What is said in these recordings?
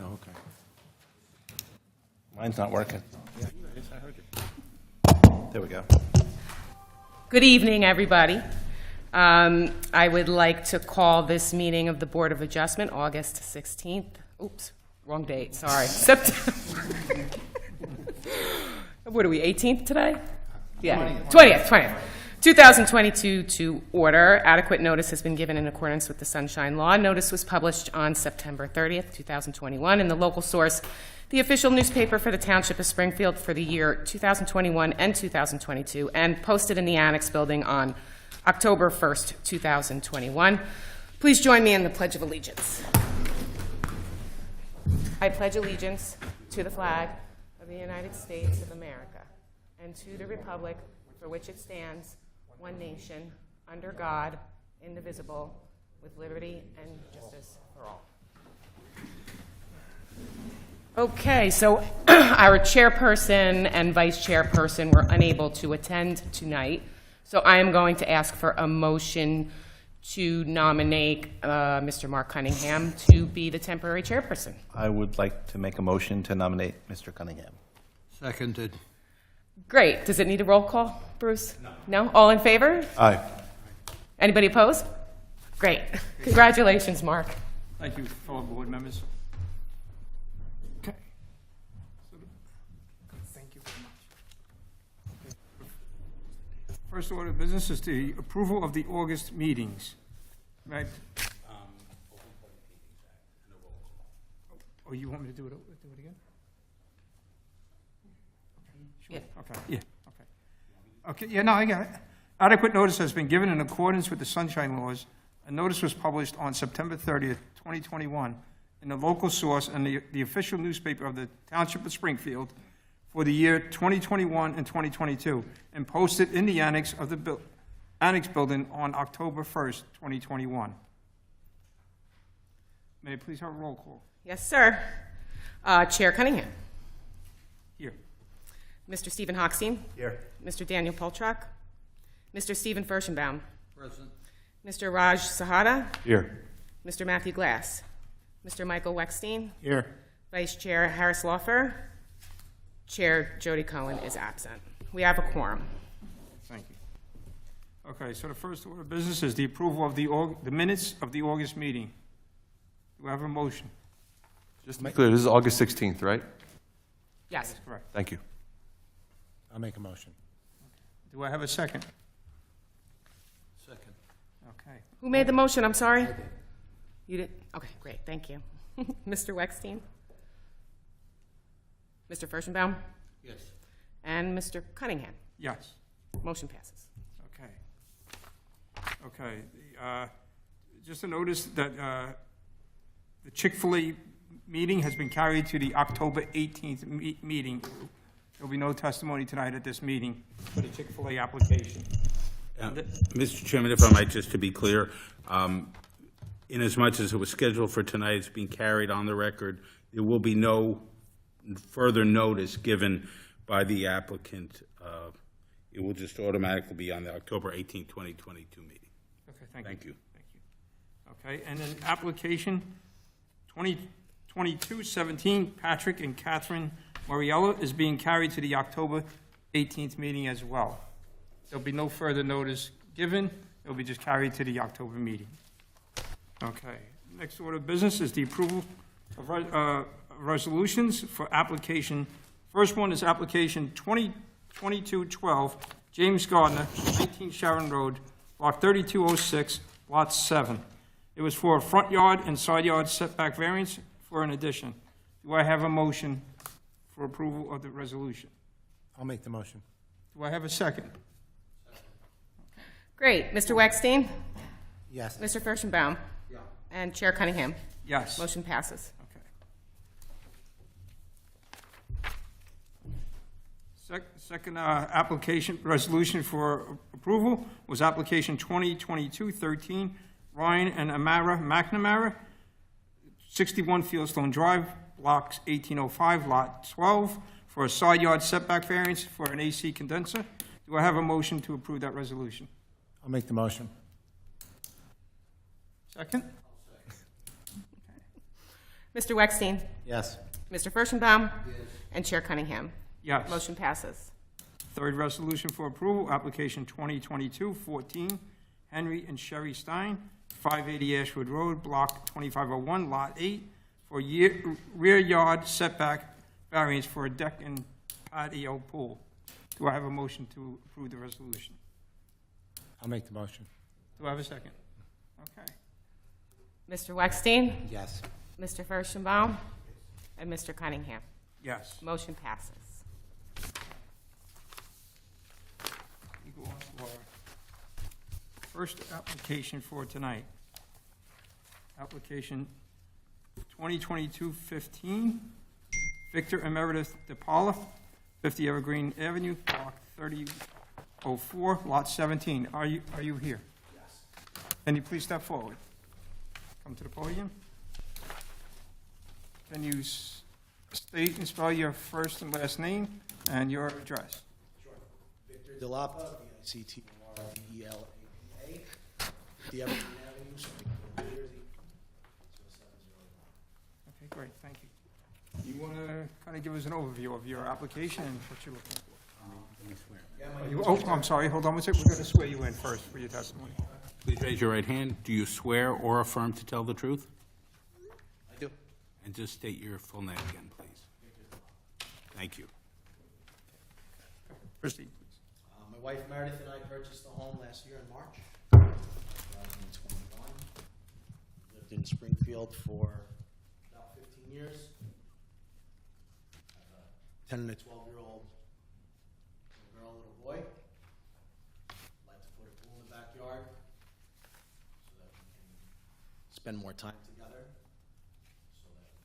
Oh, okay. Mine's not working. Yeah, yes, I heard you. There we go. Good evening, everybody. I would like to call this meeting of the Board of Adjustment, August 16th. Oops, wrong date, sorry. September. What are we, 18th today? Yeah, 20th. 2022 to order. Adequate notice has been given in accordance with the Sunshine Law. Notice was published on September 30th, 2021 in the local source, the official newspaper for the Township of Springfield for the year 2021 and 2022, and posted in the Annex Building on October 1st, 2021. Please join me in the Pledge of Allegiance. I pledge allegiance to the flag of the United States of America and to the republic for which it stands, one nation, under God, indivisible, with liberty and justice for all. Okay, so our chairperson and vice chairperson were unable to attend tonight, so I am going to ask for a motion to nominate Mr. Mark Cunningham to be the temporary chairperson. I would like to make a motion to nominate Mr. Cunningham. Seconded. Great. Does it need a roll call, Bruce? No? All in favor? Aye. Anybody opposed? Great. Congratulations, Mark. Thank you, fellow board members. Okay. Thank you very much. Okay. First order of business is the approval of the August meetings. Right? Oh, you want me to do it again? Yeah. Okay, yeah, okay. Okay, yeah, no, I got it. Adequate notice has been given in accordance with the Sunshine Laws. A notice was published on September 30th, 2021, in the local source and the official newspaper of the Township of Springfield for the year 2021 and 2022, and posted in the annex of the Annex Building on October 1st, 2021. May I please have a roll call? Yes, sir. Chair Cunningham. Here. Mr. Stephen Hochstein. Here. Mr. Daniel Polchak. Mr. Stephen Furstenbaum. Present. Mr. Raj Sahada. Here. Mr. Matthew Glass. Mr. Michael Weckstein. Here. Vice Chair Harris Laufer. Chair Jody Cohen is absent. We have a quorum. Thank you. Okay, so the first order of business is the approval of the minutes of the August meeting. Do I have a motion? Just to be clear, this is August 16th, right? Yes. Correct. Thank you. I'll make a motion. Do I have a second? Second. Okay. Who made the motion? I'm sorry. You did? Okay, great. Thank you. Mr. Weckstein? Mr. Furstenbaum? Yes. And Mr. Cunningham? Yes. Motion passes. Okay. Okay. Just a notice that the Chick-fil-A meeting has been carried to the October 18th meeting. There will be no testimony tonight at this meeting for the Chick-fil-A application. Mr. Chairman, if I might, just to be clear, inasmuch as it was scheduled for tonight, it's being carried on the record. There will be no further notice given by the applicant. It will just automatically be on the October 18, 2022 meeting. Okay, thank you. Thank you. Okay, and then application 2022-17, Patrick and Catherine Moriello is being carried to the October 18th meeting as well. There'll be no further notice given. It'll be just carried to the October meeting. Okay, next order of business is the approval of resolutions for application. First one is application 2022-12, James Gardner, 19 Sharon Road, block 3206, lot 7. It was for a front yard and side yard setback variance for an addition. Do I have a motion for approval of the resolution? I'll make the motion. Do I have a second? Great. Mr. Weckstein? Yes. Mr. Furstenbaum? Yeah. And Chair Cunningham? Yes. Motion passes. Okay. Second application, resolution for approval was application 2022-13, Ryan and Amara McNamara, 61 Fieldstone Drive, blocks 1805, lot 12, for a side yard setback variance for an AC condenser. Do I have a motion to approve that resolution? I'll make the motion. Second? Mr. Weckstein? Yes. Mr. Furstenbaum? And Chair Cunningham? Yes. Motion passes. Third resolution for approval, application 2022-14, Henry and Sherry Stein, 580 Ashwood Road, Block 2501, Lot 8, for rear yard setback variance for a deck and patio pool. Do I have a motion to approve the resolution? I'll make the motion. Do I have a second? Okay. Mr. Weckstein? Yes. Mr. Furstenbaum? And Mr. Cunningham? Yes. Motion passes. We go on to our first application for tonight. Application 2022-15, Victor Emeritus DePaula, 50 Evergreen Avenue, Block 3004, Lot 17. Are you here? Yes. Can you please step forward? Come to the podium. Can you state and spell your first and last name and your address? Sure. Victor Delapa, VICTORDELAPA, 50 Evergreen Avenue, Springfield, New Jersey, 07001. Okay, great, thank you. You want to kind of give us an overview of your application and what you're looking for? I'm sorry, hold on one second. We're going to swear you in first for your testimony. Please raise your right hand. Do you swear or affirm to tell the truth? I do. And just state your full name again, please. Thank you. Proceed, please. My wife Meredith and I purchased the home last year in March 2021. Lived in Springfield for about 15 years. I have a 10 and a 12-year-old little girl, little boy. Like to put a pool in the backyard so that we can spend more time together, so that we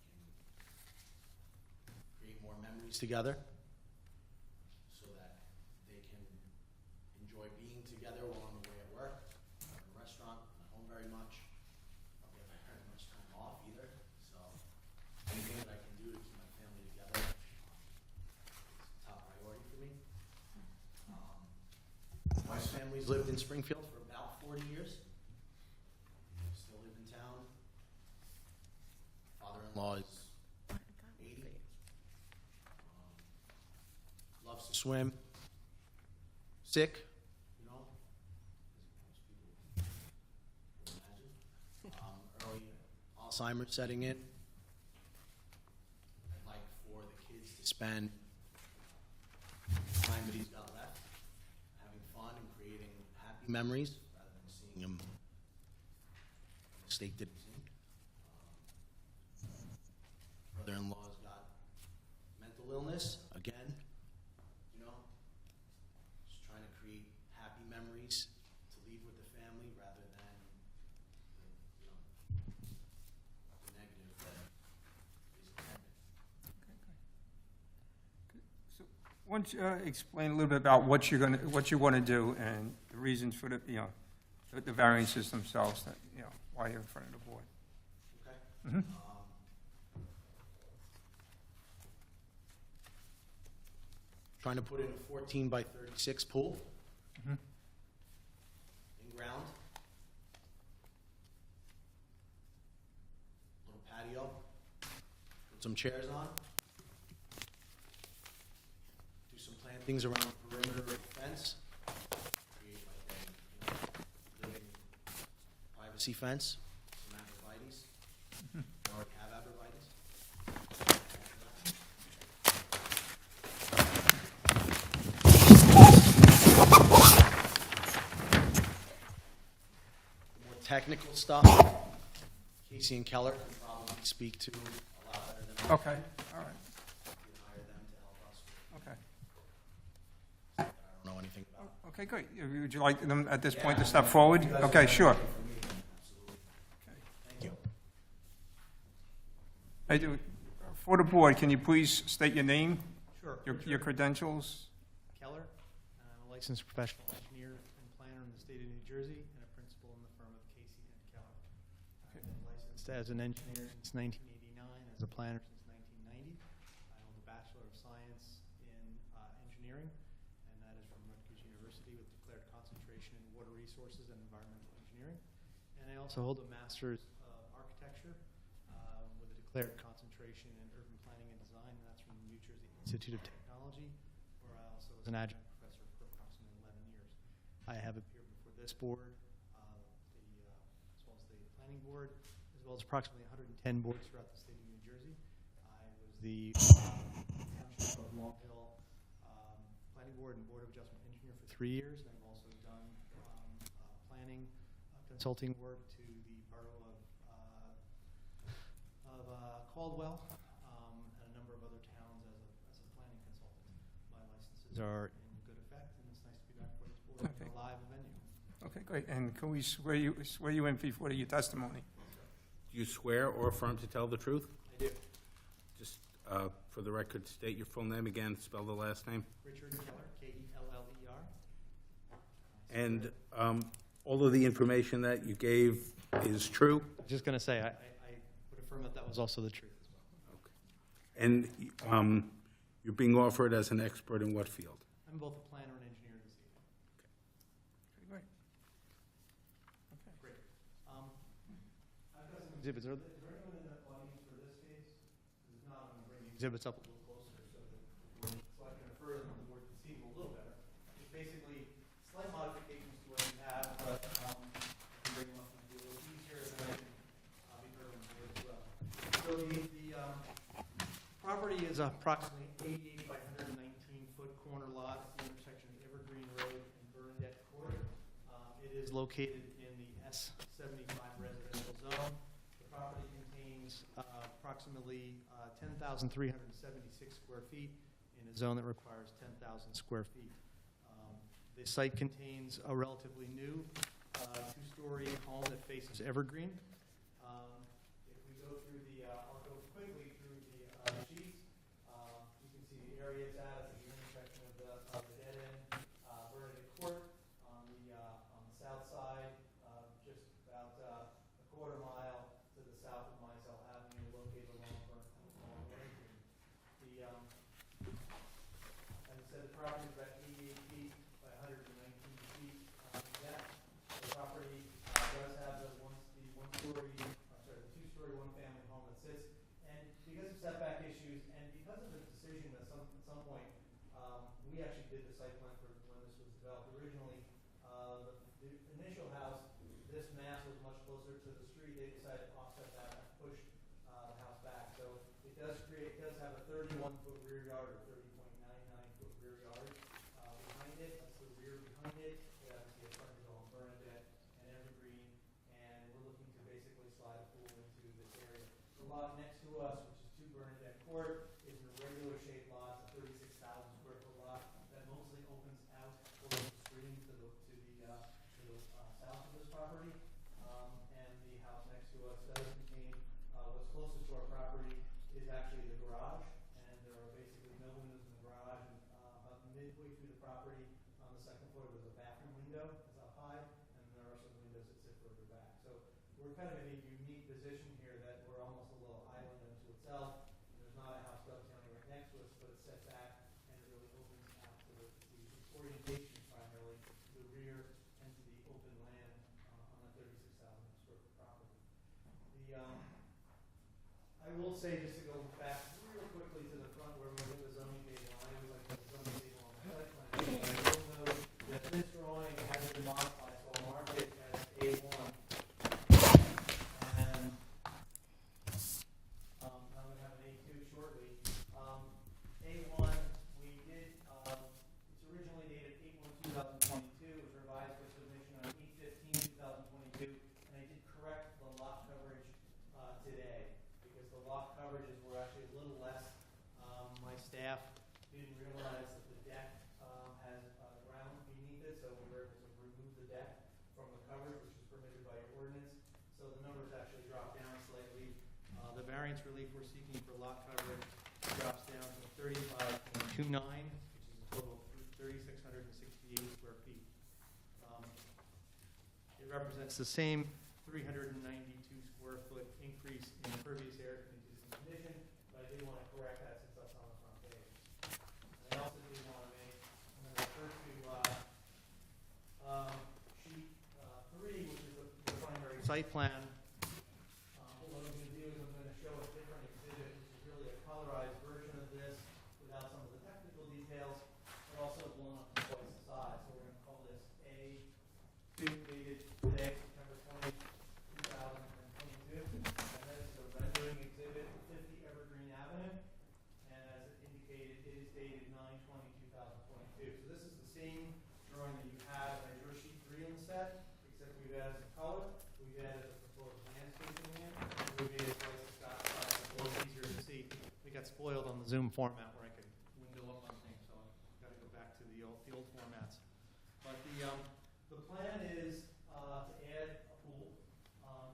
can create more memories together, so that they can enjoy being together while on the way at work, not in the restaurant, not home very much. I don't get very much time off either, so anything that I can do to keep my family together is a top priority for me. My family's lived in Springfield for about 40 years. Still live in town. Father-in-law is 80. Loves to swim. Sick, you know, as most people will imagine. Early Alzheimer's setting in. I'd like for the kids to spend the time that he's got left having fun and creating happy memories rather than seeing him in the state that he's in. Brother-in-law's got mental illness, again, you know, just trying to create happy memories to leave with the family rather than, you know, the negative that is attendant. So, why don't you explain a little bit about what you want to do and the reasons for the, you know, the variances themselves, that, you know, why you're in front of the board. Okay? Trying to put in a 14 by 36 pool. In ground. Little patio. Put some chairs on. Do some plantings around the perimeter of the fence. Create like a living privacy fence. Some abrevieties. I already have abrevieties. More technical stuff, Casey and Keller can probably speak to a lot better than I Okay, all right, can hire them to help us with okay. that I don't know anything about. Okay, great. Would you like them at this point to step forward? Okay, sure. Thank you. I do. For the board, can you please state your name, Sure. your credentials? Keller. I'm a licensed professional engineer and planner in the state of New Jersey and a principal in the firm of Casey and Keller. I've been licensed as an engineer since 1989, as a planner since 1990. I hold a Bachelor of Science in engineering, and that is from Rutgers University with declared concentration in water resources and environmental engineering. And I also hold a Master's of Architecture with a declared concentration in urban planning and design, and that's from the New Jersey Institute of Technology, where I also was an adjunct professor for approximately 11 years. I have appeared before this board, as well as the planning board, as well as approximately 110 boards throughout the state of New Jersey. I was the Township of Long Hill Planning Board and Board of Adjustment Engineer for 3 years. I've also done planning consulting work to the borough of Caldwell and a number of other towns as a planning consultant. My licenses are in good effect, and it's nice to be back for this board in a live venue. Okay, great. And can we swear you in before your testimony? Do you swear or affirm to tell the truth? I do. Just for the record, state your full name again, spell the last name. Richard Keller, K-E-L-L-E-R. And all of the information that you gave is true? Just going to say, I would affirm that that was also the truth as well. Okay. And you're being offered as an expert in what field? I'm both a planner and engineer this evening. Great. Great. I've got some exhibits. Is there anyone in the audience for this case? If not, I'm going to bring the exhibits up a little closer so I can infer them and the board can see them a little better. It's basically slight modifications to what you have, but I can bring them up and be a little easier, and then I can be heard on the board as well. So the property is approximately 88 by 119-foot corner lot at the intersection of Evergreen Road and Bernadette Court. It is located in the S75 residential zone. The property contains approximately 10,376 square feet in a zone that requires 10,000 square feet. The site contains a relatively new two-story home that faces Evergreen. If we go through I'll go quickly through the sheets. You can see the area it's at the intersection of the dead end, Bernadette Court on the south side, just about a quarter mile to the south of Mizell Avenue, located along Evergreen. As I said, the property is about 88 feet by 119 feet depth. The property does have the two-story, one-family home that sits. And because of setback issues, and because of the decision that at some point, we actually did the site plan for when this was developed. Originally, the initial house, this mass was much closer to the street. They decided to offset that and push the house back. So it does have a 31-foot rear yard or 30.99-foot rear yard behind it. That's the rear behind it. It obviously has frontage on Bernadette and Evergreen, and we're looking to basically slide a pool into this area. The lot next to us, which is 2 Bernadette Court, is an irregular shaped lot, a 36,000 square foot lot that mostly opens out towards the stream to the south of this property. And the house next to us does contain what's closest to our property is actually the garage, and there are basically no windows in the garage. And about midway through the property, on the second floor, there's a bathroom window that's up high, and there are some windows that sit further back. So we're kind of in a unique position here that we're almost a little island unto itself. And there's not a house dovetailing right next to us, but it's set back, and it really opens out to the orientation primarily to the rear and to the open land on the 36,000 square foot property. I will say, just to go back real quickly to the front where we look at the zoning table, I always like to put the zoning table on the site plan. I will note that this drawing hasn't been modified, so I'll mark it as A1. And I'm going to have an A2 shortly. A1, we did, it's originally dated 8/1/2022. It was revised for submission on 8/15/2022, and I did correct the lot coverage today, because the lot coverages were actually a little less. My staff didn't realize that the deck has ground beneath it, so we were able to remove the deck from the coverage, which is permitted by ordinance. So the numbers actually dropped down slightly. The variance relief we're seeking for lot coverage drops down to 35.29, which is a total of 3,668 square feet. It represents the same 392 square foot increase in impervious area from existing condition, but I did want to correct that since that's on the front page. And I also did want to make, I'm going to refer to sheet 3, which is the primary site plan. What I'm going to do is I'm going to show a different blown up to twice the size, so we're gonna call this A2 dated today, September 20, 2022. And this is a rendering exhibit, 50 Evergreen Avenue, and as it indicated, it is dated 9/20/2022. So this is the same drawing that you have as your sheet 3 in the set, except we've added some color, we've added a proposed landscaping in, and we've made it twice the sky size, so it's easier to see. We got spoiled on the Zoom format where I could window up on things, so I've got to go back to the old formats. But the plan is to add a pool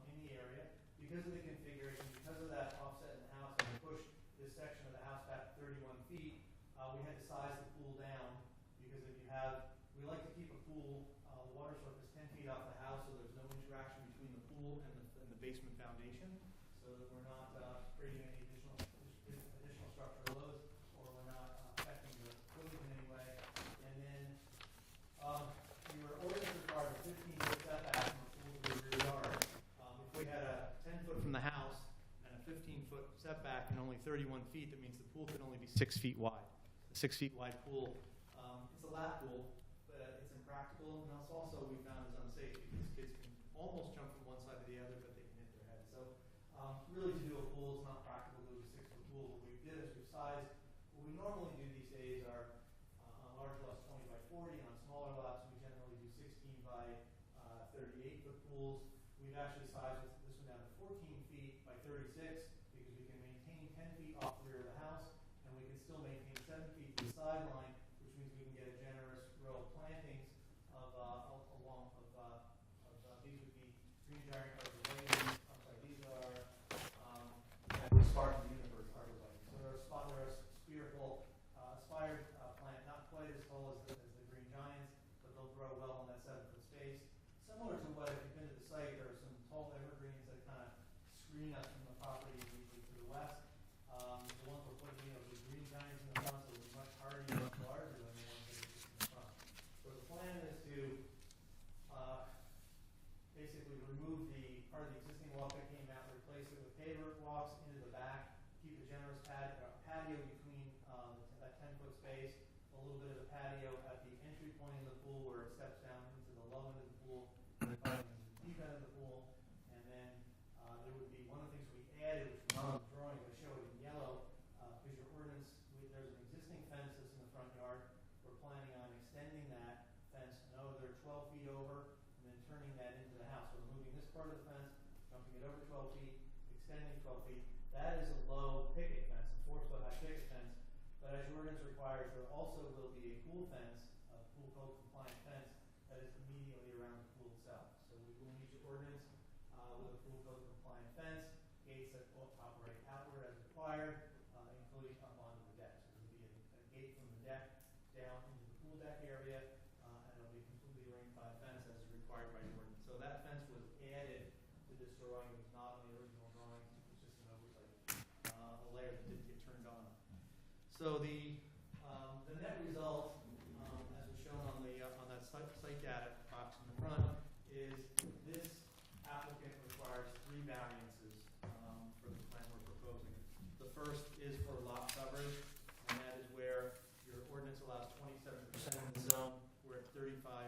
in the area. Because of the configuration, because of that offset in the house, and we pushed this section of the house back 31 feet, we had to size the pool down, because if you have, we like to keep a pool, water surface 10 feet off the house, so there's no interaction between the pool and the basement foundation, so that we're not creating any additional structural loads, or we're not affecting the footage in any way. And then your ordinance requires a 15-foot setback from the pool to the rear yard. If we had a 10-foot from the house and a 15-foot setback and only 31 feet, that means the pool could only be 6 feet wide. A 6 feet wide pool, it's a lap pool, but it's impractical, and also we found is unsafe because kids can almost jump from one side to the other, but they can hit their head. So really to do a pool is not practical to do a 6-foot pool. What we did is we sized, what we normally do these days are on large lots 20 by 40, and on smaller lots we generally do 16 by 38-foot pools. We've actually sized this one down to 14 feet by 36 because we can maintain 10 feet off the rear of the house, and we can still maintain 7 feet to the sideline, which means we can get a generous row of plantings these would be green giant arborvitae. I'm sorry, these are Spartan universe arborvitae. So they're a spired plant, not quite as tall as the green giants, but they'll grow well in that 7-foot space. Similar to what, if you've been to the site, there are some tall evergreens that kind of screen us from the property immediately to the west. The ones we're putting in are the green giants in the front, so they'll be much harder and much larger than the ones that are just in the front. So the plan is to basically remove the part of the existing walk that came out, replace it with paver walks into the back, keep a generous patio between that 10-foot space, a little bit of a patio at the entry point of the pool where it steps down into the low end of the pool, and then into the deep end of the pool, and then there would be one of the things we added, which was on the drawing, I show it in yellow, because your ordinance, there's an existing fence that's in the front yard. We're planning on extending that fence another 12 feet over, and then turning that into the house. So we're moving this part of the fence, jumping it over 12 feet, extending 12 feet. That is a low picket fence, a 4-foot high picket fence. But as your ordinance requires, there also will be a pool fence, a pool code compliant fence that is immediately around the pool itself. So we will meet your ordinance with a pool code compliant fence, gates that operate outward as required, including up onto the deck. So there will be a gate from the deck down into the pool deck area, and it'll be completely ringed by a fence as required by your ordinance. So that fence was added to this drawing. It was not on the original drawing. It was just an oversight, a layer that didn't get turned on. So the net result, as was shown on that site data box in the front, is this applicant requires 3 variances for the plan we're proposing. The first is for lot coverage, and that is where your ordinance allows 27% in the zone. We're at 35.29%.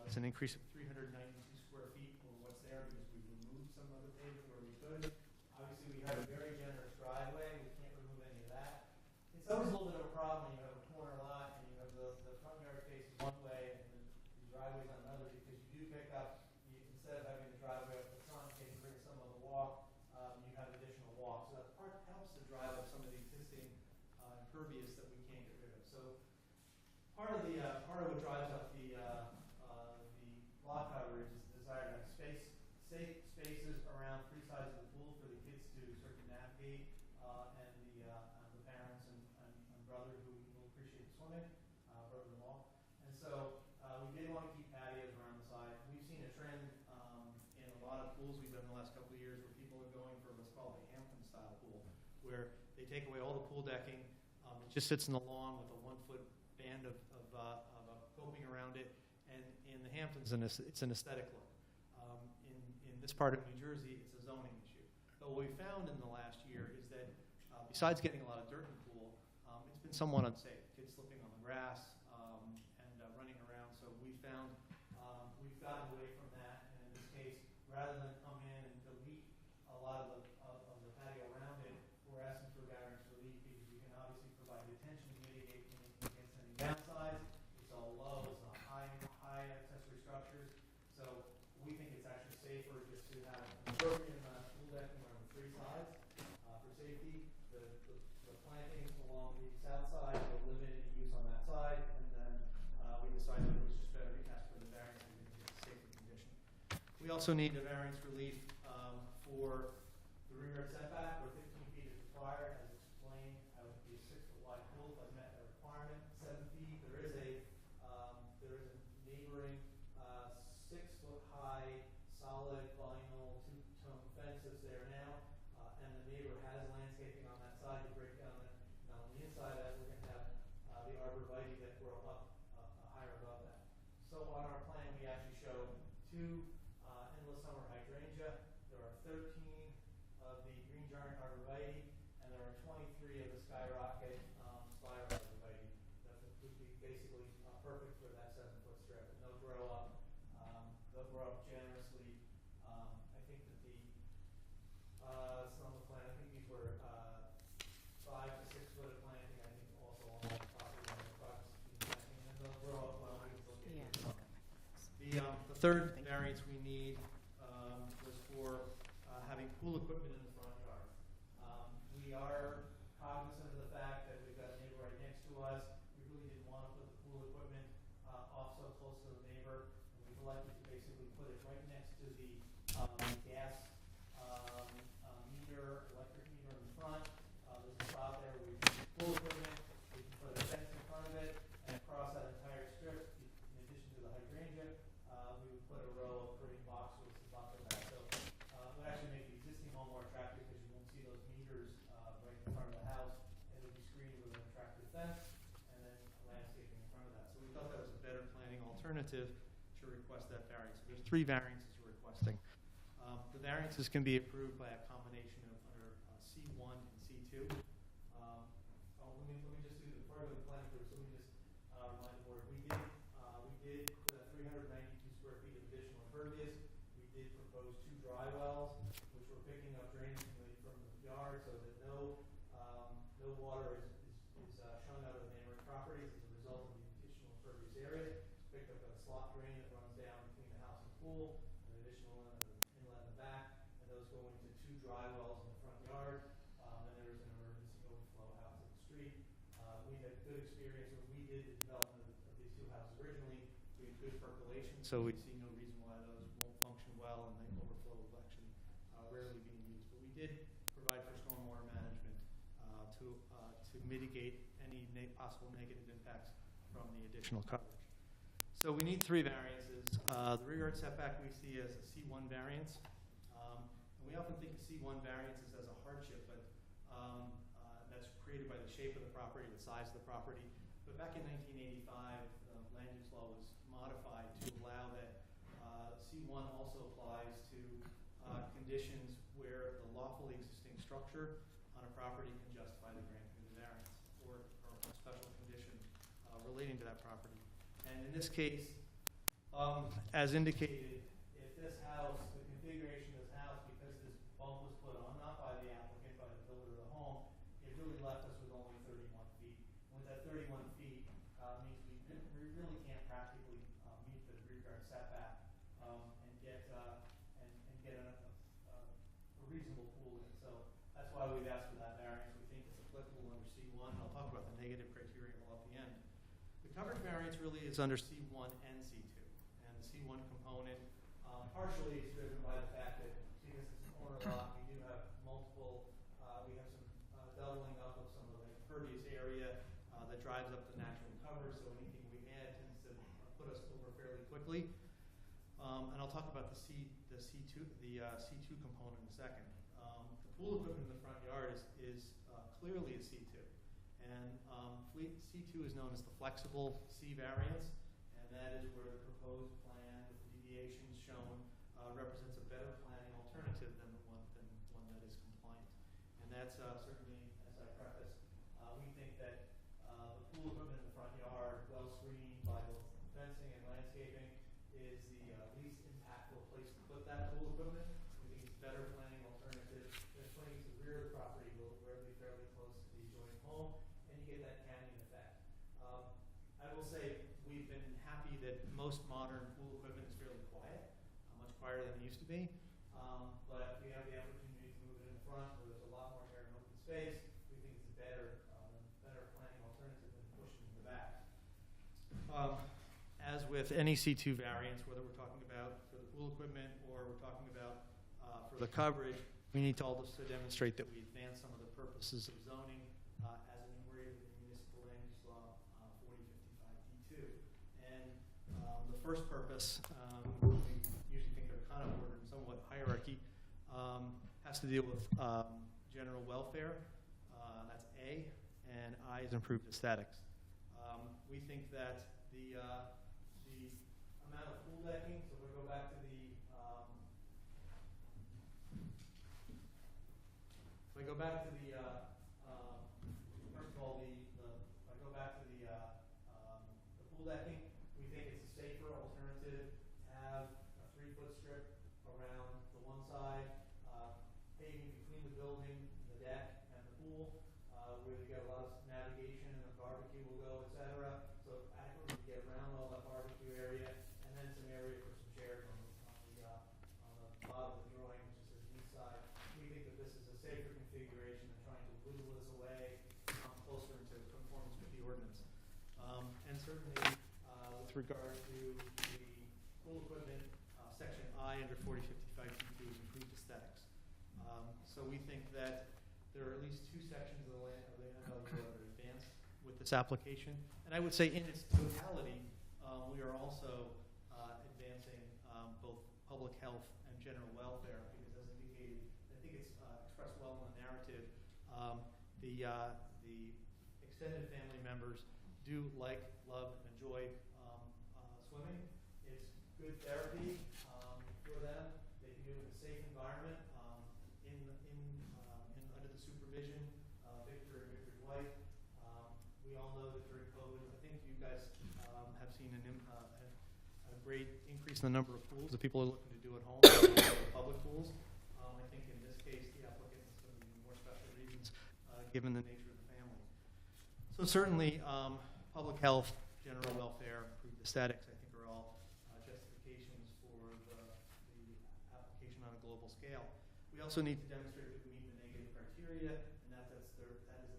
It's an increase of 392 square feet over what's there because we've removed some of the pavement where we could. Obviously, we have a very generous driveway. We can't remove any of that. It's always a little bit of a problem when you have a corner lot and you have the front yard faces one way and the driveway's on another, because you do pick up, instead of having the driveway up the front, you can bring some of the walk, you have additional walk. So that part helps to drive up some of the existing impervious that we can't get rid of. So part of what drives up the lot coverage is the desire to have safe spaces around 3 sides of the pool for the kids to circumnavigate, and the parents and brother who will appreciate swimming, brother-in-law. And so we did want to keep patios around the side. We've seen a trend in a lot of pools we've done in the last couple of years where people are going for what's called a Hampton-style pool, where they take away all the pool decking. It just sits in the lawn with a 1-foot band of coping around it. And in the Hamptons, it's an aesthetic look. In this part of New Jersey, it's a zoning issue. But what we found in the last year is that besides getting a lot of dirt in the pool, it's been somewhat unsafe. Kids kids slipping on the grass, and running around. So we found, we've gotten away from that, and in this case, rather than come in and delete a lot of the patio around it, we're asking for variance relief because you can obviously provide detention to mitigate against any downsides. It's all low, it's not high accessory structures. So we think it's actually safer just to have an appropriate amount of pool decking on the three sides for safety. The plantings along the south side are limited in use on that side, and then we decided it was just better to ask for the variance because it's a safer condition. We also need a variance relief for the rear yard setback, where 15 feet is required, as explained. That would be a 6-foot wide pool if I met that requirement. 7 feet. There is a neighboring 6-foot high solid vinyl two-tone fence that's there now, and the neighbor has landscaping on that side to break down it. Now on the inside of that, we're going to have the arborvitae that grow up higher above that. So on our plan, we actually show 2 endless summer hydrangea. There are 13 of the green giant arborvitae, and there are 23 of the skyrocket spiral arborvitae. That would be basically perfect for that 7-foot strip. And they'll grow up. They'll grow up generously. I think that some of the plant, I think these were 5 to 6 foot of planting. I think also on the property, and they'll grow up well. The third variance we need was for having pool equipment in the front yard. We are cognizant of the fact that we've got a neighbor right next to us. We really didn't want to put the pool equipment off so close to the neighbor. And we've elected to basically put it right next to the gas meter, electric meter in the front. There's a spot there where we can put pool equipment. We can put a fence in front of it, and across that entire strip, in addition to the hydrangea, we would put a row of green boxwoods to buffer that. So it would actually make the existing home more attractive because you won't see those meters right in front of the house. It would be screened with an attractive fence and then landscaping in front of that. So we thought that was a better planning alternative to request that variance. So there's 3 variances we're requesting. The variances can be approved by a combination of under C1 and C2. Let me just do the part of the plan through. So let me just remind the board, we did 392 square feet of additional impervious. We did propose 2 dry wells, which were picking up drainage from the yard, so that no water is shown out of the neighboring properties as a result of the additional impervious area. It's picked up a slot drain that runs down between the house and pool, an additional inlet in the back, and those go into 2 dry wells in the front yard. And there's an emergency overflow out to the street. We had good experience when we did the development of these 2 houses originally. We had good percolation, so we see no reason why those won't function well, and the overflow will actually rarely being used. But we did provide for stormwater management to mitigate any possible negative impacts from the additional coverage. So we need 3 variances. The rear yard setback we see as a C1 variance. And we often think of C1 variances as a hardship, but that's created by the shape of the property, the size of the property. But back in 1985, the land use law was modified to allow that C1 also applies to conditions where the lawfully existing structure on a property can justify the granting of the variance or a special condition relating to that property. And in this case, as indicated, if this house, the configuration of this house, because this bump was put on, not by the applicant, by the builder of the home, it really left us with only 31 feet. And with that 31 feet, means we really can't practically meet the rear yard setback and get a reasonable pool in. So that's why we've asked for that variance. We think it's applicable under C1. And I'll talk about the negative criteria all at the end. The coverage variance really is under C1 and C2. And the C1 component partially is driven by the fact that because it's a corner lot, we do have multiple, we have some doubling up of some of the impervious area that drives up the natural cover. So anything we add tends to put us over fairly quickly. And I'll talk about the C2 component in a second. The pool equipment in the front yard is clearly a C2. And C2 is known as the flexible C variance, and that is where the proposed plan with the deviations shown represents a better planning alternative than one that is compliant. And that's certainly, as I prefaced, we think that the pool pool equipment in the front yard, well screened by both fencing and landscaping, is the least impactful place to put that pool equipment. We think it's a better planning alternative. There's plenty to the rear of the property, where it'll be fairly close to the adjoining home, and you get that canyon effect. I will say, we've been happy that most modern pool equipment is fairly quiet, much quieter than it used to be. But if we have the opportunity to move it in the front, where there's a lot more air and open space, we think it's a better planning alternative than pushing it in the back. As with any C2 variance, whether we're talking about for the pool equipment or we're talking about for the coverage, we need to also demonstrate that we advance some of the purposes of zoning as enumerated in municipal land use law 4055D2. And the first purpose, we usually think they're kind of ordered in somewhat hierarchy, has to deal with general welfare. That's A, and I is improved aesthetics. We think that the amount of pool decking, so we go back to the first of all, if I go back to the pool decking, we think it's a safer alternative to have a 3-foot strip around the one side, paving between the building, the deck, and the pool, where you get a lot of navigation and a barbecue will go, et cetera. So accurately get around all that barbecue area, and then some area for some chairs on the bottom of the drawing, which is the east side. We think that this is a safer configuration than trying to whittle this away, closer into conformance with the ordinance. And certainly, with regard to the pool equipment, section I under 4055D2 is improved aesthetics. So we think that there are at least 2 sections of the NLU that are advanced with this application. And I would say in its totality, we are also advancing both public health and general welfare, because as indicated, I think it's expressed well in the narrative, the extended family members do like, love, and enjoy swimming. It's good therapy for them. They can do it in a safe environment, under the supervision of Victor and Victor's wife. We all know that during COVID, I think you guys have seen a great increase in the number of pools that people are looking to do at home, public pools. I think in this case, the applicant is going to be more special reasons, given the nature of the family. So certainly, public health, general welfare, improved aesthetics, I think are all justifications for the application on a global scale. We also need to demonstrate that we meet the negative criteria, and that is that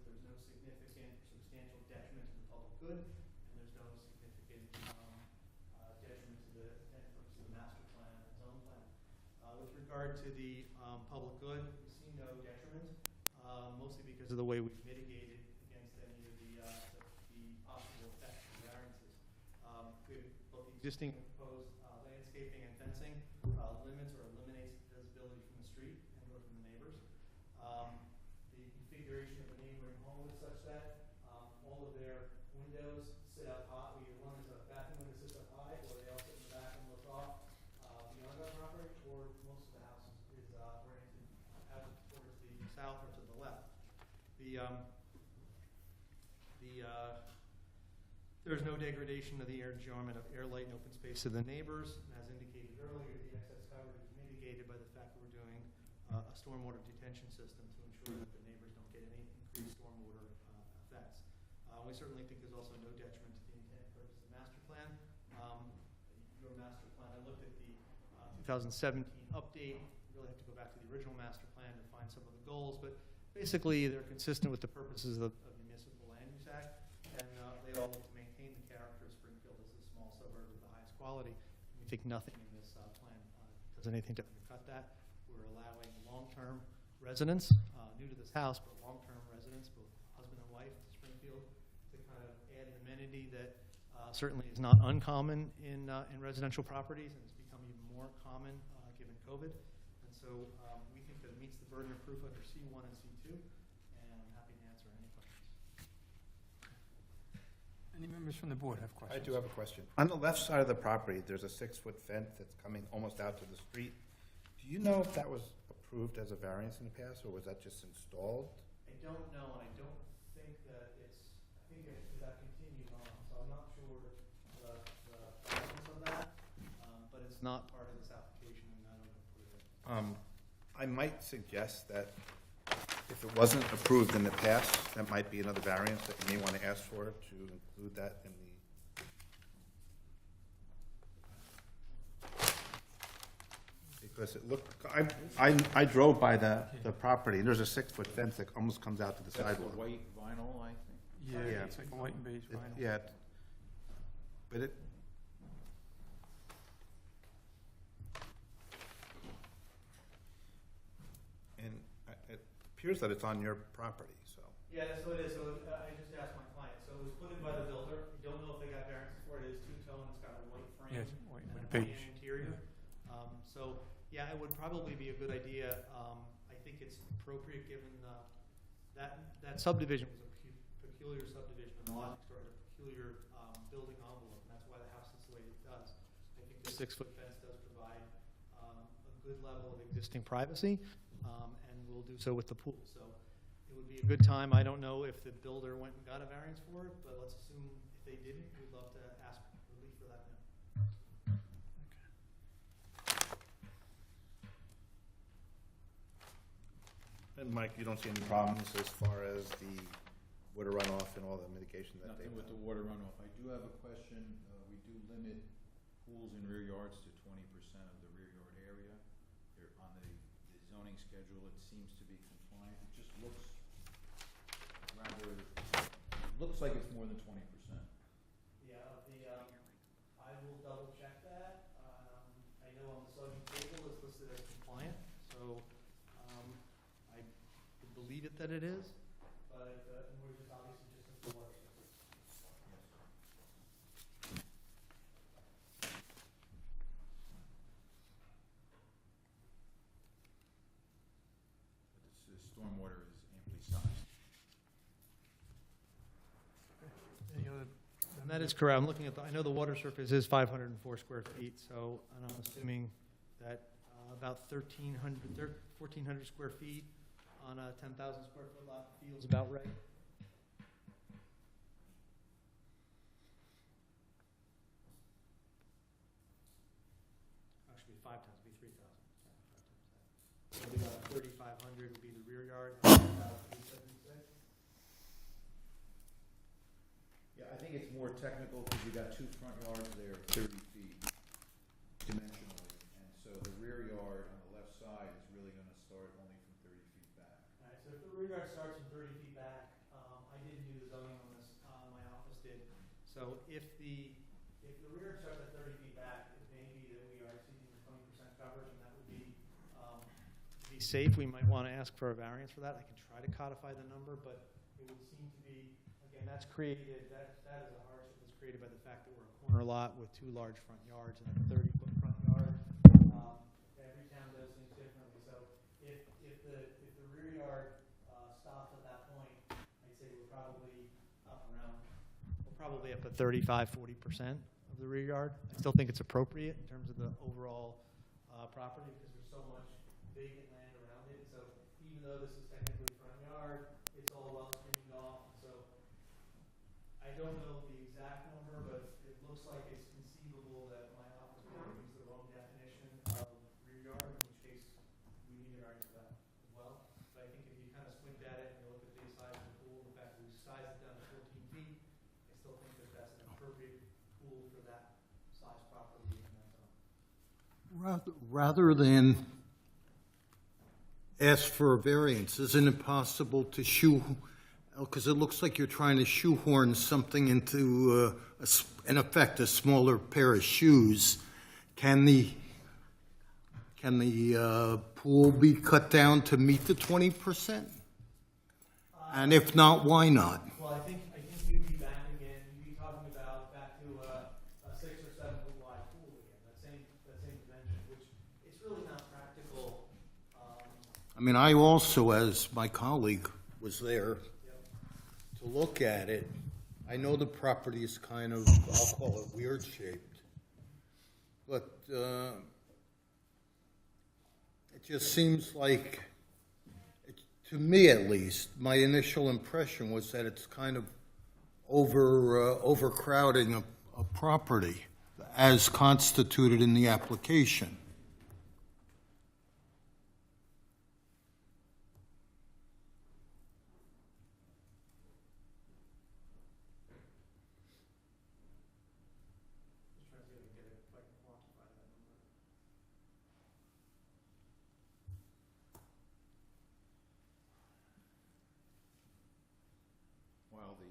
there's no significant or substantial detriment to the public good, and there's no significant detriment to the intended purpose of the master plan and zone plan. With regard to the public good, we see no detriment, mostly because of the way we've mitigated against any of the possible effects of variances. We have both the existing and proposed landscaping and fencing limits or eliminates visibility from the street and or from the neighbors. The configuration of the neighboring home is such that all of their windows sit up high. Either one is a bathroom window sits up high, or they all sit in the back and look off beyond our property, or most of the house is oriented out towards the south or to the left. There's no degradation of the air enjoyment of air, light, and open space to the neighbors. And as indicated earlier, the excess coverage is mitigated by the fact that we're doing a stormwater detention system to ensure that the neighbors don't get any increased stormwater effects. We certainly think there's also no detriment to the intended purpose of the master plan. Your master plan, I looked at the 2017 update. You really have to go back to the original master plan to find some of the goals, but basically they're consistent with the purposes of the Municipal Land Use Act, and they all look to maintain the character of Springfield as a small suburb with the highest quality. We think nothing in this plan does anything to undercut that. We're allowing long-term residents, new to this house, but long-term residents, both husband and wife to Springfield, to kind of add an amenity that certainly is not uncommon in residential properties, and it's become even more common given COVID. And so we think that it meets the burden of proof under C1 and C2, and I'm happy to answer any questions. Any members from the board have I questions? do have a question. On the left side of the property, there's a 6-foot fence that's coming almost out to the street. Do you know if that was approved as a variance in the past, or was that just installed? I don't know, and I don't think that I think it got continued for the presence of that, but it's not part of this application, and I don't know. I might suggest that if it wasn't approved in the past, that might be another variance that you may want to ask for, to include that in the... Because it looked, I drove by the property, and there's a 6-foot fence that almost comes out to the sidewalk. white vinyl, I think. Yeah, Yeah. it's like a white and beige It- vinyl. Yeah, but it, and it appears that it's on your property, so. Yeah, so it is. So I just asked my client. So it was put in by the builder. We don't know if they got variances for it. It is two-tone. It's got a white frame. Yeah, it's white and with a beige. tan interior. So yeah, it would probably be a good idea. I think it's appropriate given that subdivision was a peculiar subdivision, and the lot next door had a peculiar building envelope, and that's why the house is the way it does. I think the 6-foot fence does provide a good level of existing privacy, and we'll do so with the pool. So it would be a good time. I don't know if the builder went and got a variance for it, but let's assume if they didn't, we'd love to ask relief for that now. And Mike, you don't see any problems as far as the water runoff and all the mitigation that they've Nothing with the water runoff. I do have a question. We do limit pools in rear yards to 20% of the rear yard area. They're on the zoning schedule, it seems to be compliant. It just looks rather, looks like it's more than 20%. Yeah, I will double check that. I know on the zoning table it's listed as compliant, so, I would believe it that it is, but, and we're just obviously just as the water surface. But the stormwater is amply sized. Any other? And that is correct. I'm looking at I know the water surface is 504 square feet, so, and I'm assuming that about 1,400 square feet on a 10,000 square foot lot feels about right. Actually, 5 times would be 3,000. So about 3,500 would be the rear yard, and about 876. Yeah, I think it's more technical because you got two front yards there, 30 feet dimensionally. And so the rear yard on the left side is really going to start only from 30 feet back. All right, so if the rear yard starts from 30 feet back, I didn't do the zoning on this, my office did. So if the rear yard starts at 30 feet back, it may be that we are exceeding the 20% coverage, and that would be, to be safe, we might want to ask for a variance for that. I can try to codify the number, but it would seem to be, again, that's created, that is a hardship that's created by the fact that we're a corner lot with 2 large front yards and a 30-foot front yard. Every town does things differently, so if the rear yard stops at that point, I'd say we're probably up at 35-40% of the rear yard. I still think it's appropriate in terms of the overall property because there's so much vacant land around it. So even though this is technically front yard, it's all well screened off. So I don't know the exact number, but it looks like it's conceivable that my office will use the wrong definition of rear yard, in which case we need a variance for that as well. But I think if you kind of squint at it and you look at the size of the pool, the fact that we sized it down to 14 feet, I still think that that's an appropriate pool for that size property in that zone. Rather than ask for a variance, isn't it possible to because it looks like you're trying to shoehorn something into, in effect, a smaller pair of shoes. Can the pool be cut down to meet the 20%? And if not, why not? Well, I think you'd be back again, you'd be talking about back to a 6 or 7 foot wide pool again, that same dimension, which it's really not practical. I mean, I also, as my colleague was there to look at it, I know the property is kind of, I'll call it weird shaped. But it just seems like, to me at least, my initial impression was that it's kind of overcrowding a property as constituted in the application. While the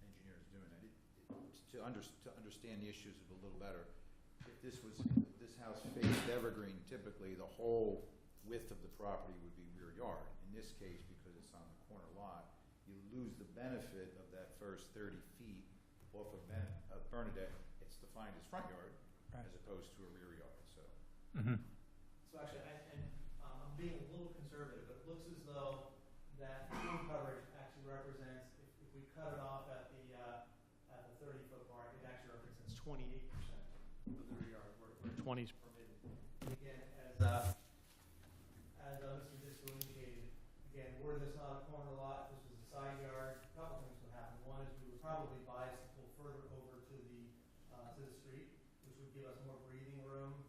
engineer is doing it, to understand the issues a little better, if this house faced Evergreen, typically the whole width of the property would be rear yard. In this case, because it's on the corner lot, you lose the benefit of that first 30 feet off of Bernadette. It's defined as front yard as opposed to a rear yard, so. So actually, I'm being a little conservative, but it looks as though that pool coverage actually represents, if we cut it off at the 30-foot mark, it actually represents 28% of the rear yard, where 20 is permitted. And again, as Mr. Disco indicated, again, were this not a corner lot, if this was a side yard, a couple things would happen. One is we would probably bias the pool further over to the street, which would give us more breathing room.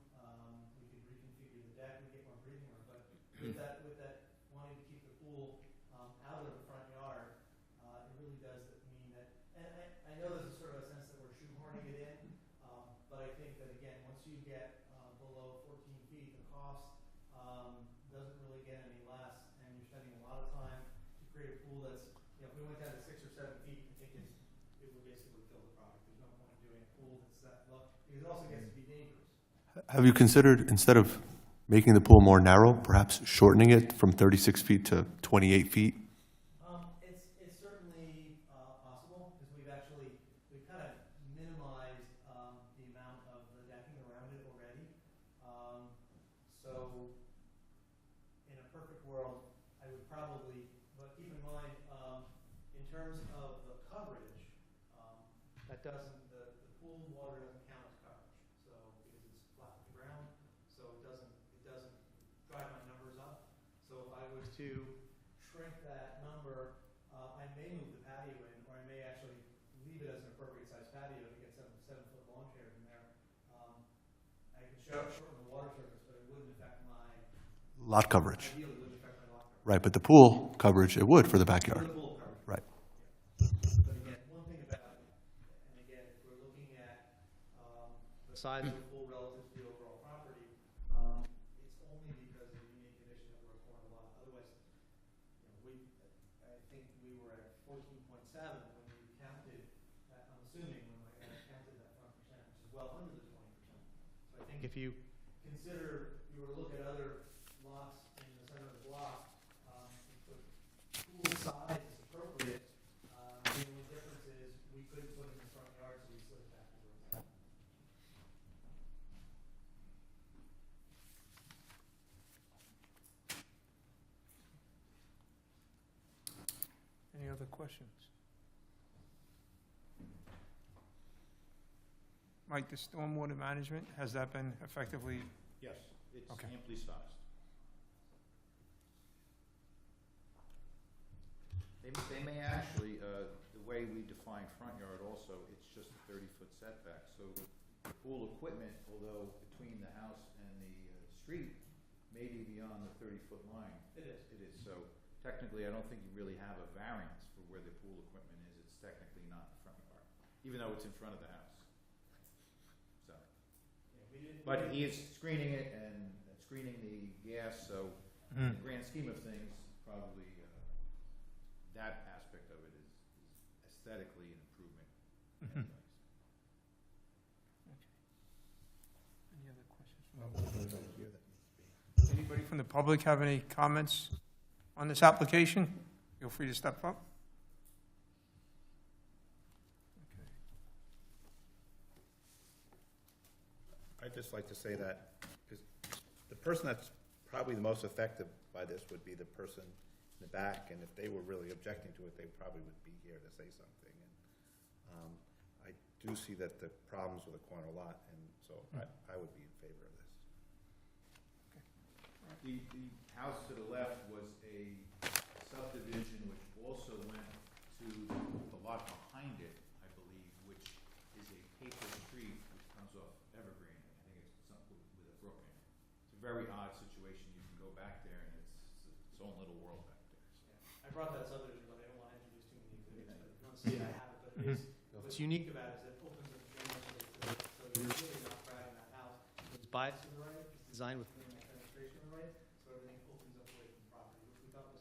We could reconfigure the deck, we get more breathing room. But with that wanting to keep the pool out of the front yard, it really does mean that. And I know there's a sort of a sense that we're shoehorning it in, but I think that again, once you get below 14 feet, the cost doesn't really get any less, and you're spending a lot of time to create a pool that's, if we went down to 6 or 7 feet, I think it would basically kill the product. There's no point in doing a pool that's that low, because it also gets to be dangerous. Have you considered, instead of making the pool more narrow, perhaps shortening it from 36 feet to 28 feet? It's certainly possible, because we've kind of minimized the amount of the decking around it already. So in a perfect world, I would probably, but keep in mind, in terms of the coverage, that doesn't, the pool water doesn't count as coverage. So because it's flat to the ground, so it doesn't drive my numbers up. So if I was to shrink that number, I may move the patio in, or I may actually leave it as an appropriate size patio to get 7-foot lawn chairs in there. I can shorten the water surface, but it wouldn't affect my, Lot coverage. ideally it wouldn't affect my lot coverage. Right, but the pool coverage, it would for the For backyard. the pool coverage. Right. But again, one thing about it, and again, if we're looking at the size of the pool relative to the overall property, it's only because of the unique condition that we're a corner lot. Otherwise, I think we were at 14.7 when we counted that, I'm assuming when I counted that front percent, which is well under the 20%. So I think if you consider, you were to look at other lots in the center of the block, if the pool size is appropriate, the only difference is we couldn't put it in the front yard, so we slid it back to where it's at. Any other questions? Mike, the stormwater management, has that been effectively? Yes, it's Okay. amply sized. They may actually, the way we define front yard also, it's just a 30-foot setback. So the pool equipment, although between the house and the street, may be beyond the 30-foot line. It is. It is, so technically, I don't think you really have a variance for where the pool equipment is. It's technically not the front yard, even though it's in front of the house. So, but he is screening it and screening the gas, so in the grand scheme of things, probably that aspect of it is aesthetically an improvement. anyways. Any other questions? Anybody from the public have any comments on this application? Feel free to step up. Okay. I'd just like to say that, because the person that's probably the most affected by this would be the person in the back, and if they were really objecting to it, they probably would be here to say something. And I do see that the problems with a corner lot, and so I would be in favor of this. The house to the left was a subdivision which also went to the lot behind it, I believe, which is a paper tree which comes off Evergreen. I think it's something with a brook in it. It's a very odd situation. You can go back there and it's its own little world back there. So. I brought that subdivision, but I don't want to introduce too many exhibits, but if you want to see it, I have it, but it's, what's unique about it is it opens up very much like this, so you're really not crowding that house. It's biased to the right, it's designed with minimal penetration on the right, so everything opens up away from the property, which we thought was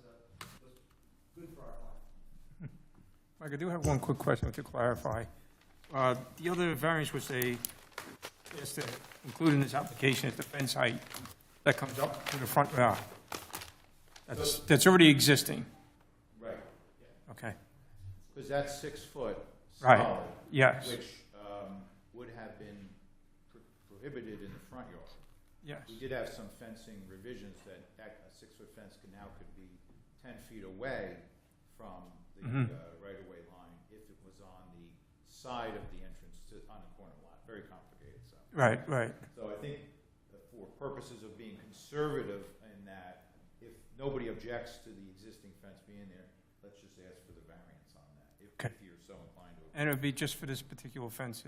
good for our client. Mike, I do have one quick question to clarify. The other variance which they asked to include in this application is the fence height that comes up to the front yard. That's already existing. Right. Okay. Because that's 6 foot Right. solid. Yes. Which would have been prohibited in the front yard. Yes. We did have some fencing revisions that a 6 foot fence could be 10 feet away from the right-of-way line if it was on the side of the entrance on the corner lot. Very complicated, so. Right, right. So I think that for purposes of being conservative in that, if nobody objects to the existing fence being there, let's just ask for the variance on that, if you're so inclined to. And it would be just for this particular fence,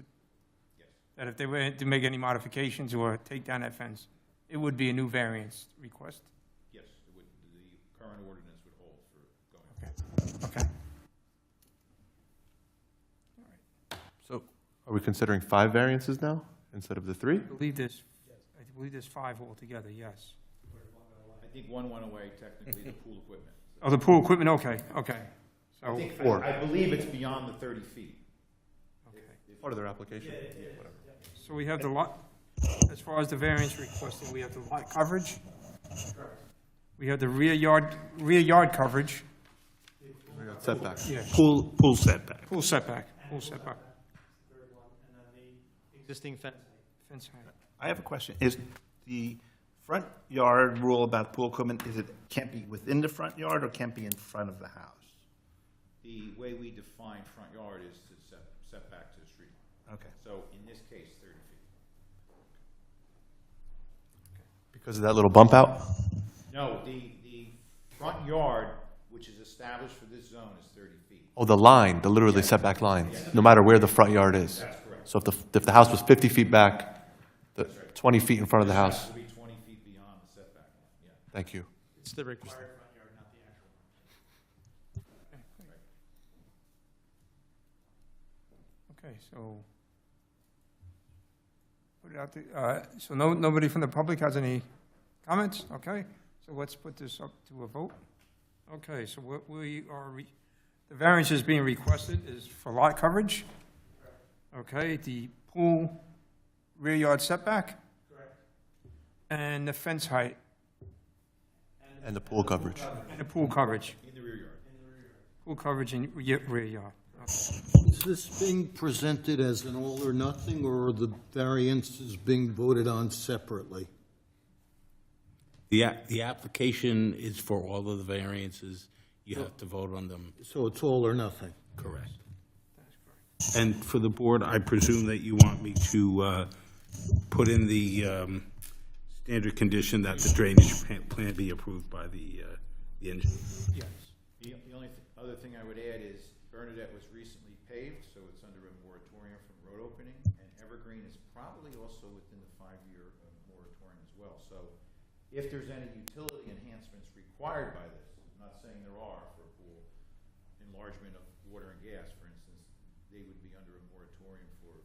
Yes. that if they were to make any modifications or take down that fence, it would be a new variance request? Yes, it would, the current ordinance would hold for going. Okay. Okay. So are we considering 5 variances now instead of the 3? I believe there's 5 altogether, yes. I think one went away technically, the pool equipment. Oh, the pool equipment, okay, okay. I So, think, 4. I believe it's beyond the 30 feet. okay. Part of their application? So we have the lot, as far as the variance requested, we have the lot coverage. We have the rear yard coverage, Setback. yeah, Pool setback. pool setback, Third one, and then the existing fence. fence height. I have a question. Is the front yard rule about pool equipment, is it can't be within the front yard or can't be in front of the house? The way we define front yard is to set back to the street line. Okay. So in this case, 30 feet. Because of that little bump out? No, the front yard, which is established for this zone, is 30 feet. Oh, the line, the literally setback line, no matter where the front yard is. That's correct. So if the house was 50 feet back, the 20 feet in front of the It house. has to be 20 feet beyond the setback line, yeah. Thank you. It's the required front yard, not the actual one. Okay, so, put it out there, so nobody from the public has any comments? Okay, so let's put this up to a vote. Okay, so what we are, the variance is being requested is for lot coverage. Okay, the pool rear yard setback. Correct. And the fence height, And the pool coverage. and the pool coverage. In the rear yard. Pool coverage in rear yard. Okay. Is this being presented as an all or nothing, or are the variances being voted on separately? The application is for all of the variances. You have to vote on them, So it's all or nothing? correct. And for the board, I presume that you want me to put in the standard condition that the drainage plan be approved by the engineer. Yes. The only other thing I would add is Bernadette was recently paved, so it's under a moratorium from road opening, and Evergreen is probably also within the 5-year moratorium as well. So if there's any utility enhancements required by this, I'm not saying there are for a pool, enlargement of water and gas, for instance, they would be under a moratorium for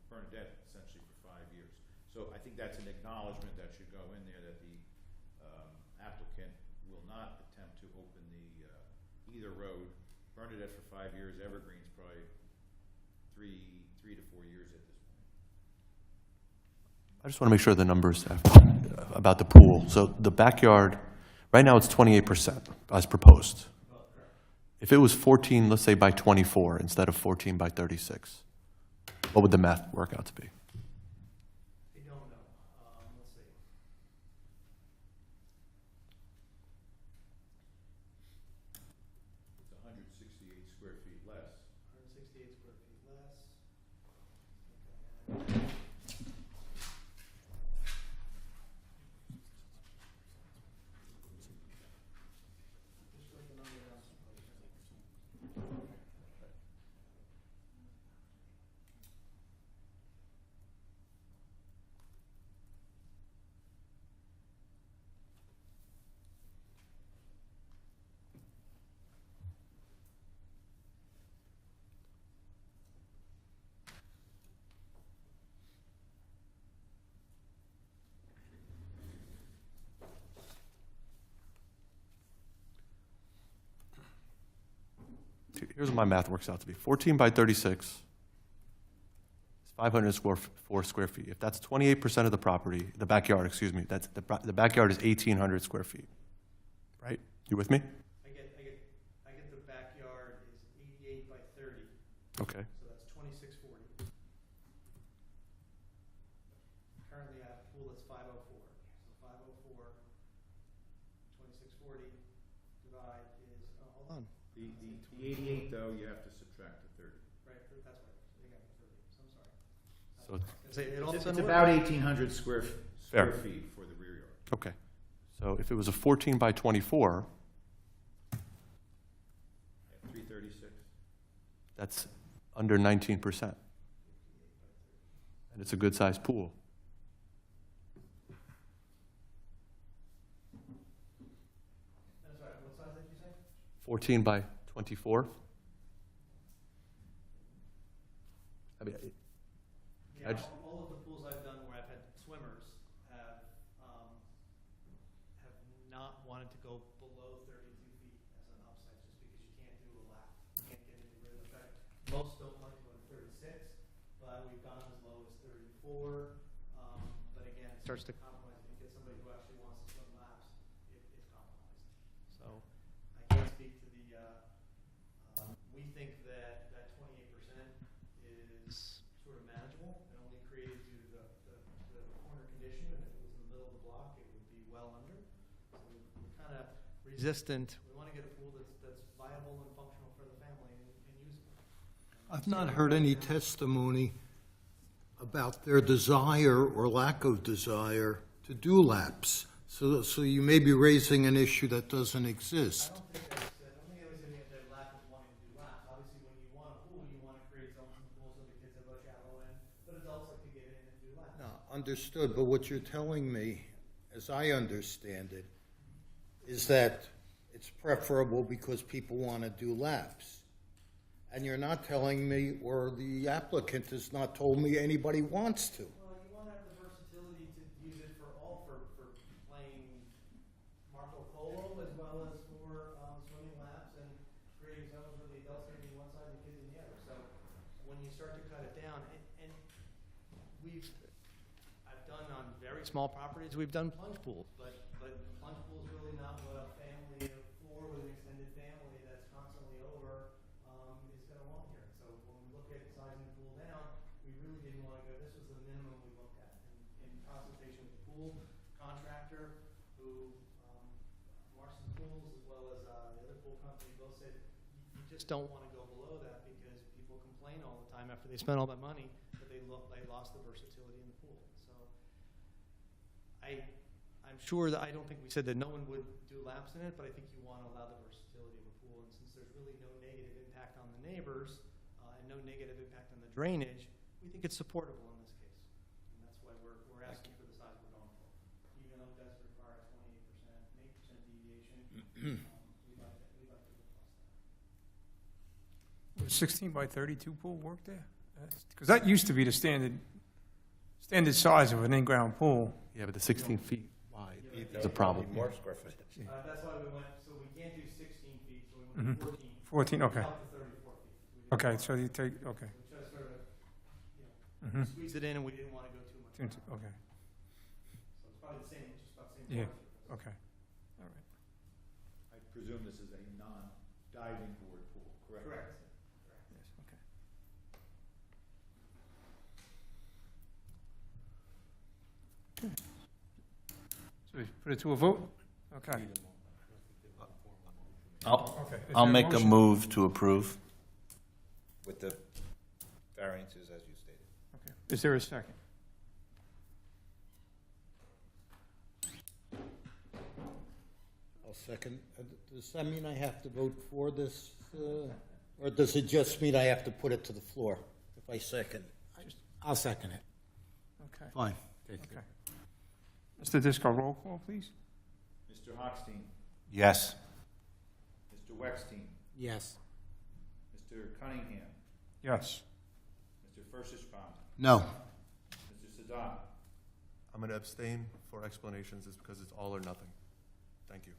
Bernadette essentially for 5 years. So I think that's an acknowledgement that should go in there that the applicant will not attempt to open the either road. Bernadette for 5 years, Evergreen's probably three to 4 years at this point. I just want to make sure the numbers about the pool. So the backyard, right now it's 28% as proposed. If it was 14, let's say by 24 instead of 14 by 36, what would the math work out to be? I don't know. Let's see. It's 168 square feet less. 168 square feet less. here's what my math works out to be. 14 by 36 is 504 square feet. If that's 28% of the property, the backyard, excuse me, that's, the backyard is 1,800 square feet, right? You with me? I get the backyard is 88 by 30, Okay. so that's 2640. Currently, I have a pool that's 504. So 504, 2640 divide is, oh, hold on. The 88, though, you have to subtract the 30. Right, that's right. So they got 30, so I'm sorry. So, It all It's doesn't work. about 1,800 square Fair. feet for the rear yard. okay. So if it was a 14 by 24, 336. that's under 19%. And it's a good-sized pool. That's right, what size did you say? 14 by 24? I mean, Yeah, I just- all of the pools I've done where I've had swimmers have not wanted to go below 32 feet as an upside, just because you can't do a lap. You can't get any rhythm effect. Most don't like to go to 36, but we've gone as low as 34. But again, it starts to compromise. If you get somebody who actually wants to swim laps, it's compromised. So I can't speak to the, we think that 28% is sort of manageable and only created due to the corner condition, and if it was in the middle of the block, it would be well under. So we're kind of resistant. We want to get a pool that's viable and functional for the family and usable. I've not heard any testimony about their desire or lack of desire to do laps. So you may be raising an issue that doesn't exist. I don't think it was any of their lack of wanting to do laps. Obviously, when you want a pool, you want to create zones in the pool so the kids have a shallow end, but adults like to get in and do laps. No, understood, but what you're telling me, as I understand it, is that it's preferable because people want to do laps. And you're not telling me, or the applicant has not told me anybody wants to. Well, you want to have the versatility to use it for playing Marco Polo as well as for swimming laps and creating zones where the adults are going to be one side and the kids in the other. So when you start to cut it down, and I've done on very small properties, we've done plunge pools, but plunge pool is really not what a family of four with an extended family that's constantly over is going to want here. So when we look at sizing the pool down, we really didn't want to go, this was the minimum we looked at. In consultation with the pool contractor, who, Marston Pools, as well as the other pool company, both said, you just don't want to go below that because people complain all the time after they spend all that money that they lost the versatility in the pool. So I'm sure that, I don't think we said that no one would do laps in it, but I think you want to allow the versatility of a pool. And since there's really no negative impact on the neighbors and no negative impact on the drainage, we think it's supportable in this case. And that's why we're asking for the size we're going for. Even though it does require 28%, an 8% deviation, we'd like to go plus that. Would 16 by 32 pool work there? Because that used to be the standard size of an in-ground pool. Yeah, but the 16 feet wide is a problem. More square footage. That's why we went, so we can't do 16 feet, so we went to 14, okay. Up to 34 feet. Okay, so you take, okay. We try to sort of, squeeze it in, and we didn't want to go too much. Okay, So it's probably the same, just about the same. yeah, size. okay. All right. I presume this is a non-diving board pool, correct? Correct. Yes, okay. So we put it to a vote? Okay. Okay, is I'll there make a motion? move to approve. With the variances as you stated. Okay. Is there a second? I'll second. Does that mean I have to vote for this, or does it just mean I have to put it to the floor if I second? I'll second it. Okay, Fine. okay. Mr. Disco, roll call, please. Mr. Hochstein, Yes. Mr. Weckstein, Yes. Mr. Cunningham, Yes. Mr. Furstenbaum, No. Mr. Sadat, I'm going to abstain for explanations, is because it's all or nothing. Thank you.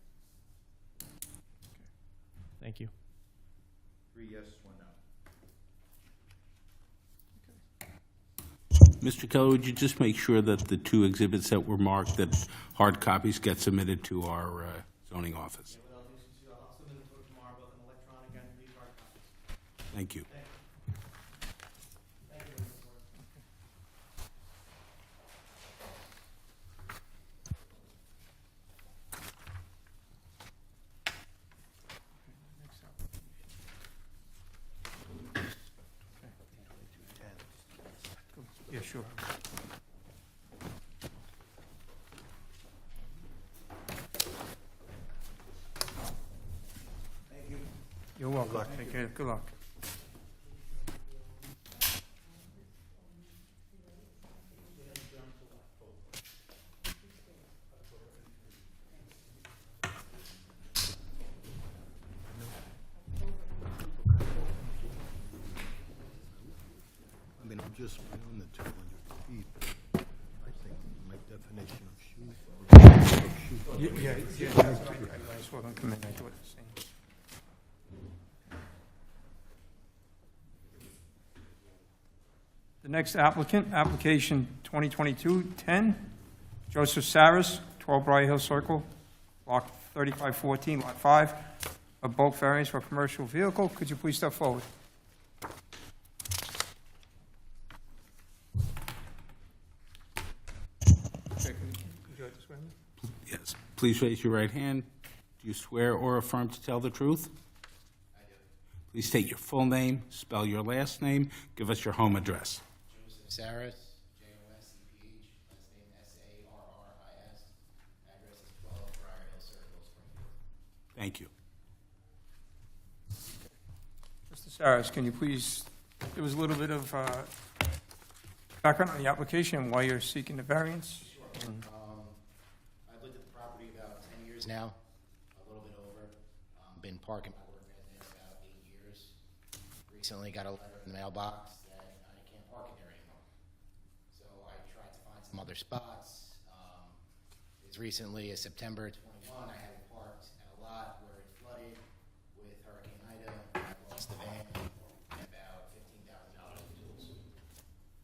Thank you. 3 yes, 1 no. Mr. Keller, would you just make sure that the 2 exhibits that were marked, that hard copies get submitted to our zoning office? What I'll do is I'll submit them tomorrow, both in electronic and these hard copies. Thank you. Thank you, Mr. Board. Yeah, sure. You're welcome. Take care. Good luck. I mean, I'm just beyond the 200 feet. I think my definition of shoot. I saw them come in, I thought the same. The next applicant, application 2022-10, Joseph Saris, 12 Briar Hill Circle, block 3514, lot 5, a bulk variance for a commercial vehicle. Could you please step forward? Okay, could you like to swear me? Yes. Please raise your right hand. Do you swear or affirm to tell the truth? I do. Please state your full name, spell your last name, give us your home address. Joseph Saris, J-O-S-E-P-H, last name S-A-R-R-I-S. Address is 12 Briar Hill Circle, Springfield. Thank you. Mr. Saris, can you please give us a little bit of background on the application, why you're seeking the variance? I've lived at the property about 10 years now, a little bit over. Been parking my work residence about 8 years. Recently got a letter in the mailbox that I can't park in there anymore. So I tried to find some other spots. As recently as September 21, I had it parked at a lot where it flooded with Hurricane Ida. I lost the van and about $15,000 in tools.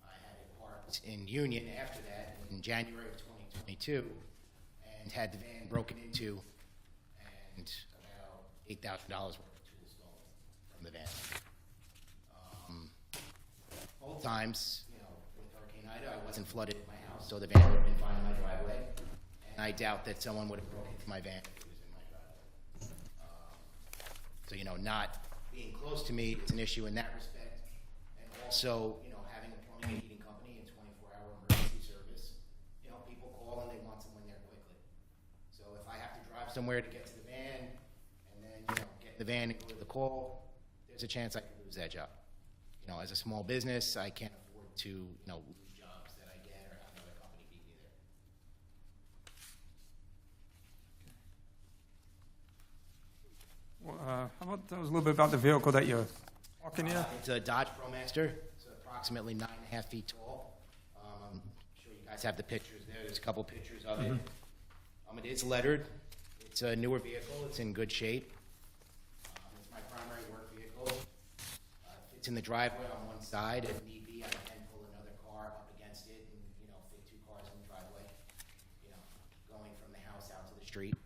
I had it parked in Union after that in January of 2022 and had the van broken into and about $8,000 worth of tools stolen from the van. Both times, you know, with Hurricane Ida, I wasn't flooded in my house, so the van would have been fine in my driveway. And I doubt that someone would have broken into my van if it was in my driveway. So, you know, not being close to me is an issue in that respect. And also, you know, having a plumbing and heating company and 24-hour emergency service, you know, people call and they want someone there quickly. So if I have to drive somewhere to get to the van and then, you know, get in the van and go to the call, there's a chance I could lose that job. You know, as a small business, I can't afford to, you know, lose jobs that I get or have another company beat me there. Well, how about tell us a little bit about the vehicle that you're walking in? It's a Dodge ProMaster. It's approximately 9.5 feet tall. I'm sure you guys have the pictures there. There's a couple pictures of it. It is lettered. It's a newer vehicle. It's in good shape. It's my primary work vehicle. It's in the driveway on one side. If need be, I can pull another car up against it and, you know, fit 2 cars in the driveway, you know, going from the house out to the street.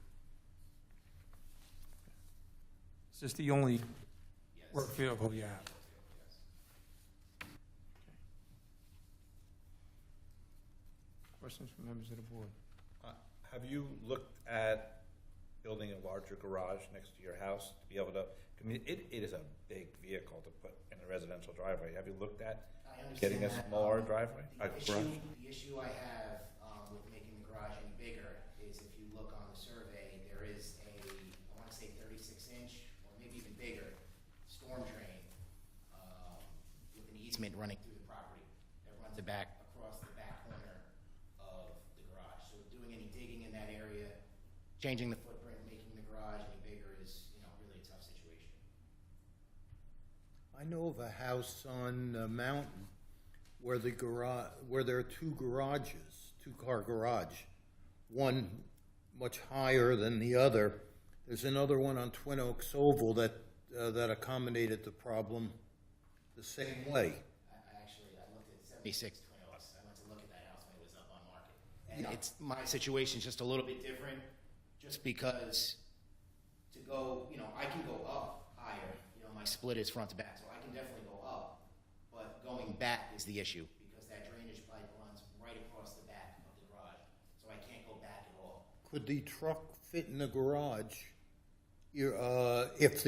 Is this the only Yes. work vehicle you have? Yes. Questions from members of the board? Have you looked at building a larger garage next to your house to be able to, I mean, it is a big vehicle to put in a residential driveway. Have you looked at I understand getting a that. smaller driveway? The Garage? issue I have with making the garage any bigger is if you look on the survey, there is a, I want to say 36-inch or maybe even bigger storm drain with an easement running through the property that runs across the back corner of the garage. So doing any digging in that area, changing the footprint, making the garage any bigger is, you know, really a tough situation. I know of a house on the mountain where the garage, where there are 2 garages, 2-car garage, one much higher than the other. There's another one on Twin Oaks Oval that that accommodated the problem the same way. I looked at 76 Twin Oaks. I went to look at that house when it was up on market. And it's, my situation's just a little bit different, just because to go, you know, I can go up higher. You know, my split is front to back, so I can definitely go up. But going back is the issue, because that drainage pipe runs right across the back of the garage. So I can't go back at all. Could the truck fit in the garage if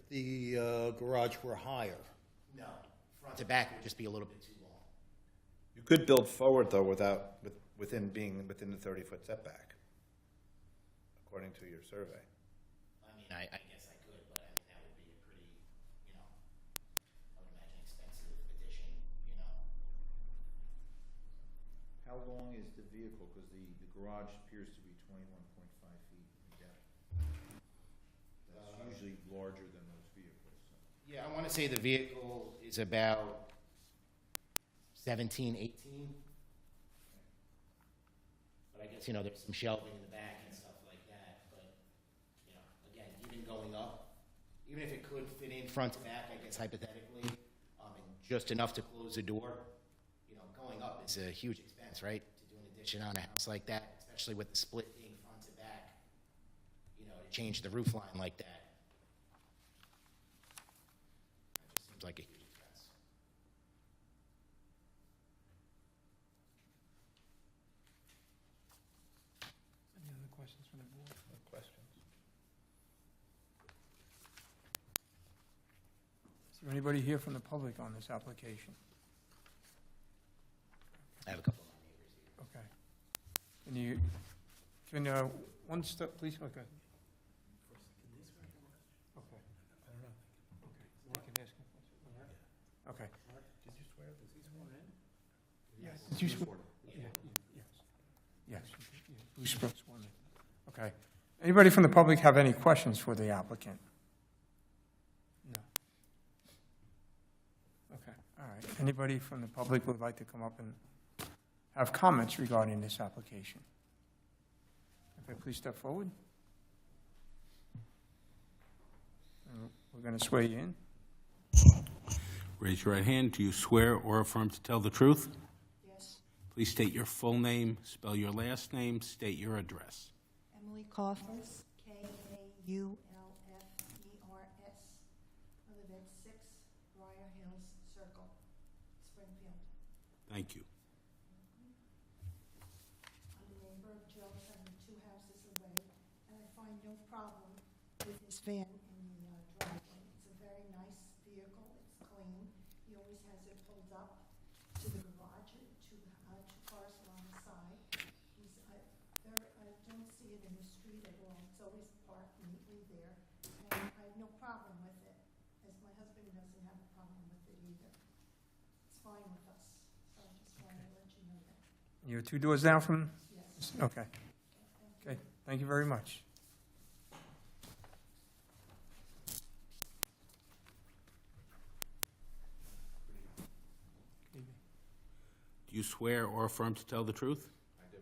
the garage were higher? No, front to back would just be a little bit too long. You could build forward, though, within the 30-foot setback, according to your survey. I mean, I guess I could, but I mean, that would be a pretty, you know, I would imagine expensive addition, you know? How long is the vehicle? Because the garage appears to be 21.5 feet in depth. That's usually larger than those vehicles. So. Yeah, I want to say the vehicle is about 17, 18. But I guess, you know, there's some shelving in the back and stuff like that. But, you know, again, even going up, even if it could fit in front to back, I guess hypothetically, and just enough to close the door, you know, going up is a huge expense, right? To do an addition on a house like that, especially with the split being front to back, you know, to change the roof line like that. It just seems like a huge expense. Any other questions from the board? No questions. Is there anybody here from the public on this application? I have a couple of my neighbors here. Okay. One step, please, okay. Okay. I don't know. Okay. You can ask him. Okay. Did you swear this? He's sworn in? Yes. Did you swear? Yes. Who sworn in? Okay. Anybody from the public have any questions for the applicant? No. Okay, all right. Anybody from the public would like to come up and have comments regarding this application? Okay, please step forward. And we're going to swear you in. Raise your right hand. Do you swear or affirm to tell the truth? Yes. Please state your full name, spell your last name, state your address. Emily Kaufers, Kaufers. I live at 6 Briar Hills Circle, Springfield. Thank you. I'm a neighbor of Joe's. I'm 2 houses away, and I find no problem with his van in the driveway. It's a very nice vehicle. It's clean. He always has it pulled up to the garage, two cars are on the side. I don't see it in the street at all. It's always parked neatly there, and I have no problem with it, as my husband doesn't have a problem with it either. It's fine with us, so I just wanted to let you know that. You're 2 doors down from? Yes. Okay. Okay, thank you very much. Do you swear or affirm to tell the truth? I do.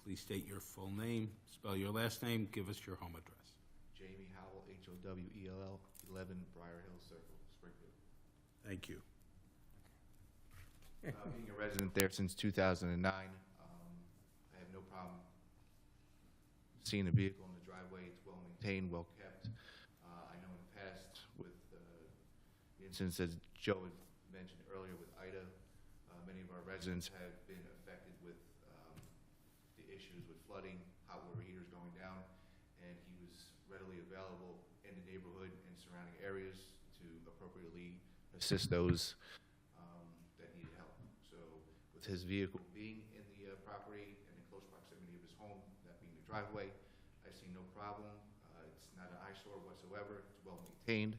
Please state your full name, spell your last name, give us your home address. Jamie Howell, Howell, 11 Briar Hill Circle, Springfield. Thank you. Being a resident there since 2009, I have no problem seeing the vehicle in the driveway. It's well maintained, well kept. I know in the past with the incidents that Joe had mentioned earlier with Ida, many of our residents have been affected with the issues with flooding, hot water heaters going down, and he was readily available in the neighborhood and surrounding areas to appropriately assist those that needed help. So with his vehicle being in the property and in close proximity of his home, that being the driveway, I see no problem. It's not an eyesore whatsoever. It's well maintained,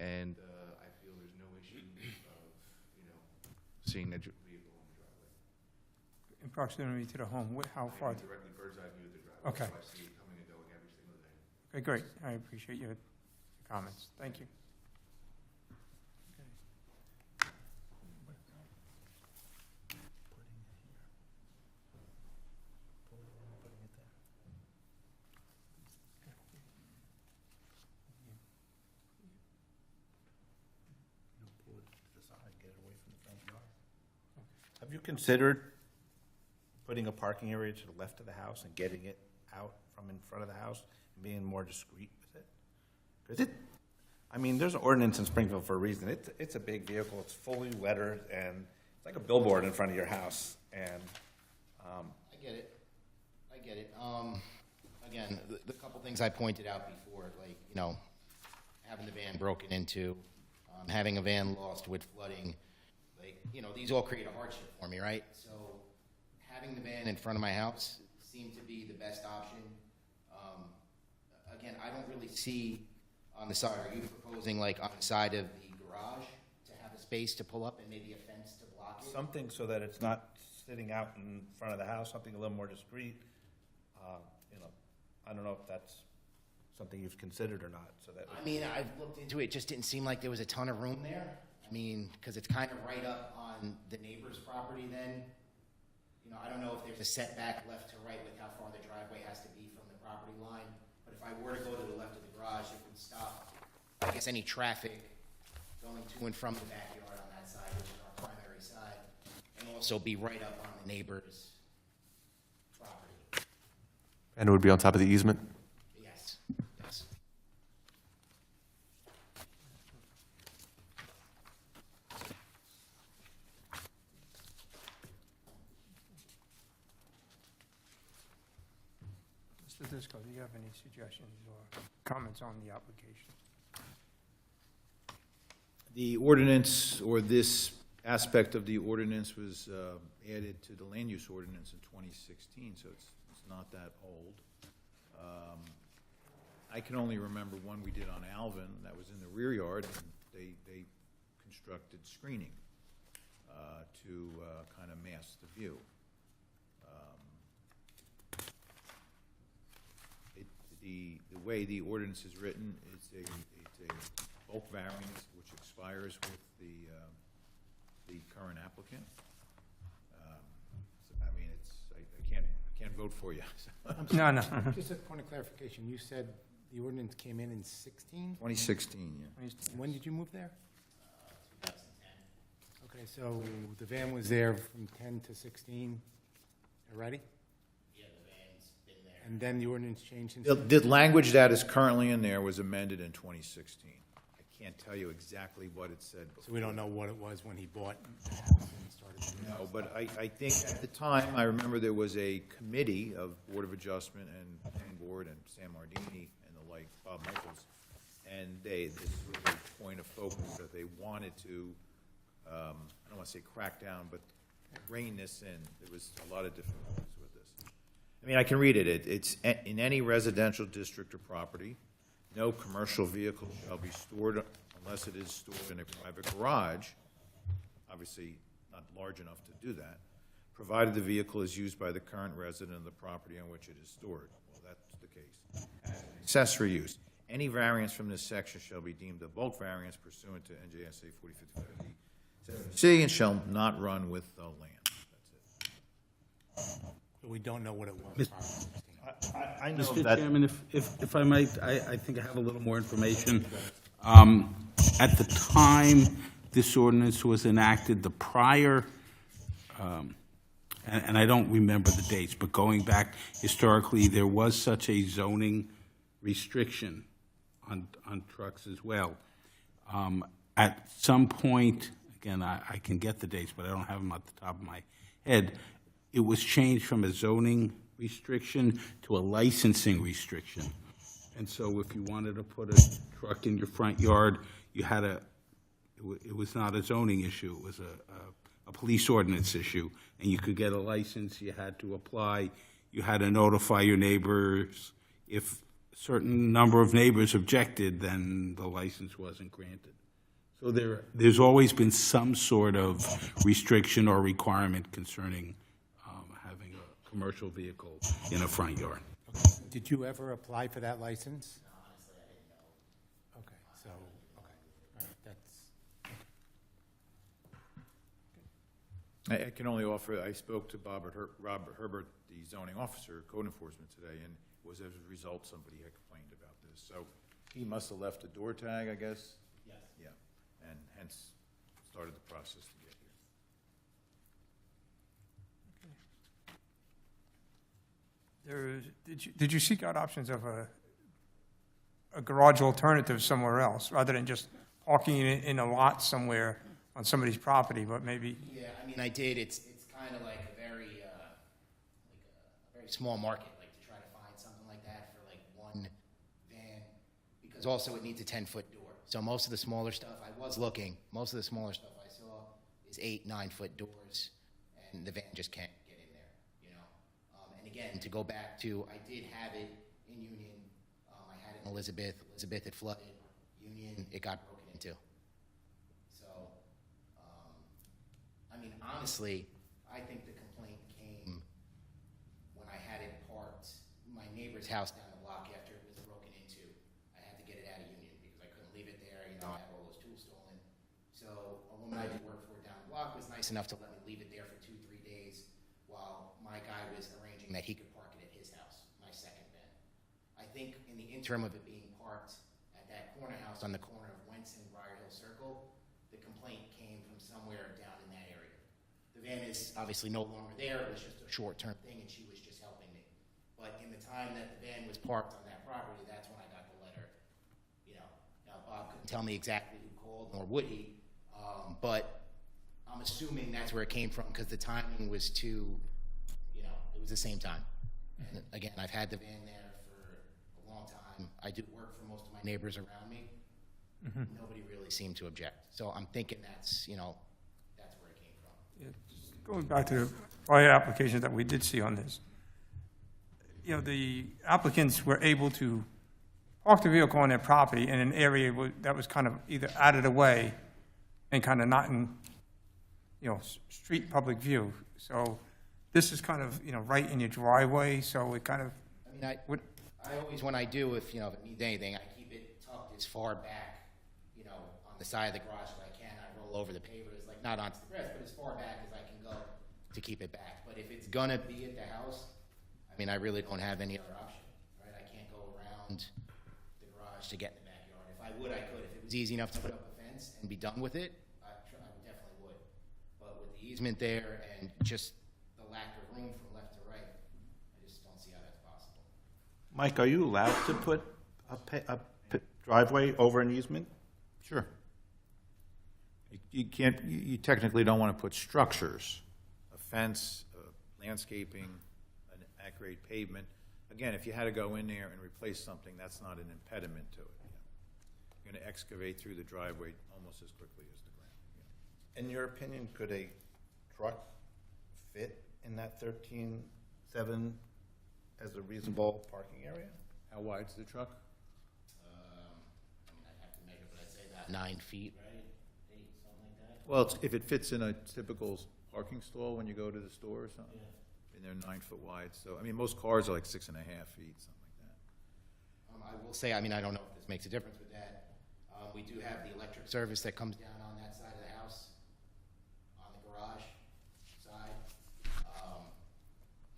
and I feel there's no issue of, seeing that vehicle on the driveway. In proximity to the home, how far? Directly bird's eye view of the driveway. Okay. So I see it coming and going every single day. Okay, great. I appreciate your comments. Thank you. Have you considered putting a parking area to the left of the house and getting it out from in front of the house and being more discreet with it? Because I mean, there's an ordinance in Springfield for a reason. It's a big vehicle, it's fully lettered, and it's like a billboard in front of your house, and, I get it. I get it. Again, the couple things I pointed out before, like, you know, having the van broken into, having a van lost with flooding, like, you know, these all create a hardship for me, right? So having the van in front of my house seemed to be the best option. Again, I don't really see on the side, are you proposing like on the side of the garage to have a space to pull up and maybe a fence to block it? something so that it's not sitting out in front of the house, something a little more discreet. You know, I don't know if that's something you've considered or not, so that. I mean, I've looked into it, just didn't seem like there was a ton of room there. I mean, because it's kind of right up on the neighbor's property then. You know, I don't know if there's a setback left to right with how far the driveway has to be from the property line. But if I were to go to the left of the garage, it would stop, I guess, any traffic going to and from the backyard on that side, which is our primary side, and also be right up on the neighbor's property. And it would be on top of the easement? Yes, yes. Mr. Disco, do you have any suggestions or comments on the application? The ordinance, or this aspect of the ordinance, was added to the land use ordinance in 2016, so it's not that old. I can only remember one we did on Alvin, that was in the rear yard, and they constructed screening to kind of mask the view. The way the ordinance is written, it's a bulk variance which expires with the current applicant. So, I mean, I can't vote for you. No. Just a point of clarification, you said the ordinance came in 16? 2016, yeah. When did you move there? 2010. Okay, so the van was there from 10 to 16 already? Yeah, the van's been there. And then the ordinance changed in... The language that is currently in there was amended in 2016. I can't tell you exactly what it said before. So we don't know what it was when he bought the house and started... No, but I think at the time, I remember there was a committee of Board of Adjustment and Planning Board and Sam Mardini and the like, Bob Michaels, and this was a point of focus that they wanted to, I don't want to say crack down, but rein this in. There was a lot of difficulties with this. I mean, I can read it. It's in any residential district or property, no commercial vehicle shall be stored unless it is stored in a private garage, obviously not large enough to do that, provided the vehicle is used by the current resident of the property on which it is stored. Well, that's the case. Accessory use. Any variance from this section shall be deemed a bulk variance pursuant to NJSA 4050-C and shall not run with the land. That's it. But we don't know what it was. I know Mr. that. Chairman, if I might, I think I have a little more information. At the time this ordinance was enacted, the prior, and I don't remember the dates, but going back historically, there was such a zoning restriction on trucks as well. At some point, again, I can get the dates, but I don't have them at the top of my head, it was changed from a zoning restriction to a licensing restriction. And so if you wanted to put a truck in your front yard, you had it was not a zoning issue, it was a police ordinance issue, and you could get a license, you had to apply, you had to notify your neighbors. If a certain number of neighbors objected, then the license wasn't granted. So there's always been some sort of restriction or requirement concerning having a commercial vehicle in a front yard. Did you ever apply for that license? No, honestly, I didn't know. Okay, so, okay, all right, that's... I can only offer, I spoke to Robert Herbert, the zoning officer, code enforcement today, and it was as a result somebody had complained about this. So he must have left a door tag, I guess? Yes. Yeah, and hence started the process to get Did you seek out options of a garage alternative somewhere else, rather than just parking it in a lot somewhere on somebody's property, but maybe? Yeah, I mean, I did. It's kind of like a very small market, like to try to find something like that for like one van, because also it needs a 10-foot door. So most of the smaller stuff, I was looking, most of the smaller stuff I saw is 8-9-foot doors, and the van just can't get in there, you know? And again, to go back to, I did have it in Union. I had it in Elizabeth. Elizabeth had flooded. Union, it got broken into. So, I mean, honestly, I think the complaint came when I had it parked my neighbor's house down the block after it was broken into. I had to get it out of Union because I couldn't leave it there. You know, I had all those tools stolen. So a woman I did work for down the block was nice enough to let me leave it there for 2-3 days while my guy was arranging that he could park it at his house, my second van. I think in the interim of it being parked at that corner house on the corner of Wentz and Briar Hill Circle, the complaint came from somewhere down in that area. The van is obviously no longer there. It was just a short-term thing, and she was just helping me. But in the time that the van was parked on that property, that's when I got the letter. You know, now Bob couldn't tell me exactly who called, nor would he. But I'm assuming that's where it came from because the timing was too, you know, it was the same time. And again, I've had the van there for a long time. I do work for most of my neighbors around me. Nobody really seemed to object. So I'm thinking that's, you know, that's where it came from. Yeah, just going back to the prior applications that we did see on this, you know, the applicants were able to park the vehicle on their property in an area that was kind of either out of the way and kind of not in, you know, street public view. So this is kind of, you know, right in your driveway, so it kind of. I mean, I always, when I do, if, you know, if it needs anything, I keep it tucked as far back, you know, on the side of the garage as I can. I roll over the pavers, like not onto the grass, but as far back as I can go to keep it back. But if it's gonna be at the house, I mean, I really don't have any other option, right? I can't go around the garage to get in the backyard. If I would, I could. If it was easy enough to put up a fence and be done with it, I definitely would. But with the easement there and just the lack of room from left to right, I just don't see how that's possible. Mike, are you allowed to put a driveway over an easement? Sure. You can't, you technically don't want to put structures, a fence, landscaping, an at-grade pavement. Again, if you had to go in there and replace something, that's not an impediment to it. You're going to excavate through the driveway almost as quickly as the ground. In your opinion, could a truck fit in that 13.7 as a reasonable parking area? How wide's the truck? I mean, I'd have to measure, but I'd say about 9 feet, right? 8, something like that. Well, if it fits in a typical parking stall when you go to the store or something, and they're 9 foot wide. So, I mean, most cars are like 6.5 feet, something like that. I will say, I mean, I don't know if this makes a difference with that. We do have the electric service that comes down on that side of the house, on the garage side.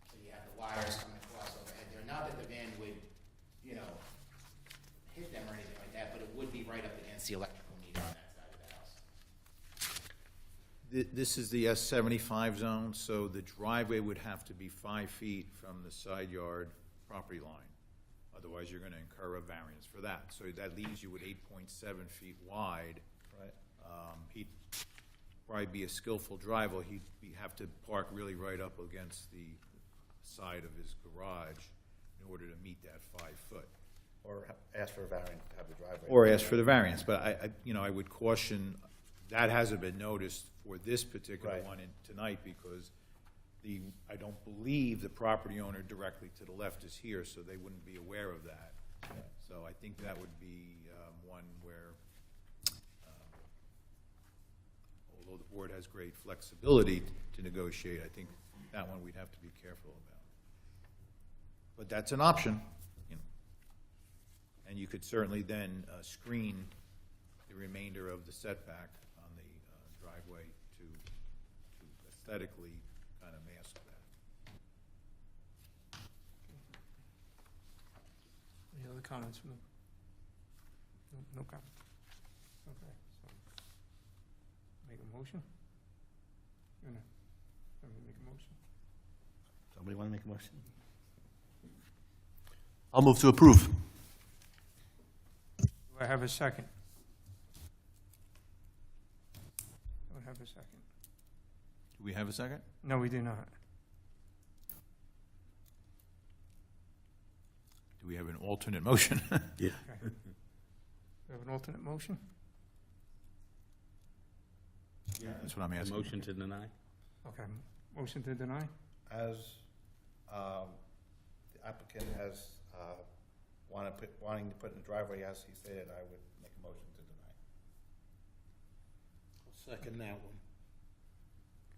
So you have the wires coming across overhead there. Not that the van would, you know, hit them or anything like that, but it would be right up against the electrical meter on that side of the house. This is the S75 zone, so the driveway would have to be 5 feet from the side yard property line. Otherwise, you're going to incur a variance for that. So that leaves you with 8.7 feet wide. Right. He'd probably be a skillful driver. He'd have to park really right up against the side of his garage in order to meet that 5 foot. Or ask for a variance to have the driveway? Or ask for the variance, but I would caution, that hasn't been noticed for this particular Right. one tonight because I don't believe the property owner directly to the left is here, so they wouldn't be aware of that. So I think that would be one where, although the board has great flexibility to negotiate, I think that one we'd have to be careful about. But that's an option, you know. And you could certainly then screen the remainder of the setback on the driveway to aesthetically kind of mask that. Any other comments from the? No comment. Okay, so, make a motion? You wanna make a motion? Somebody want to make a motion? I'll move to approve. Do I have a second? Don't have a second. Do we have a second? No, we do not. Do we have an alternate motion? Yeah. Okay. We have an alternate motion? That's what I'm asking. Motion to deny? Okay, motion to deny? As the applicant has wanting to put in the driveway, as he stated, I would make a motion to deny. I'll second that one.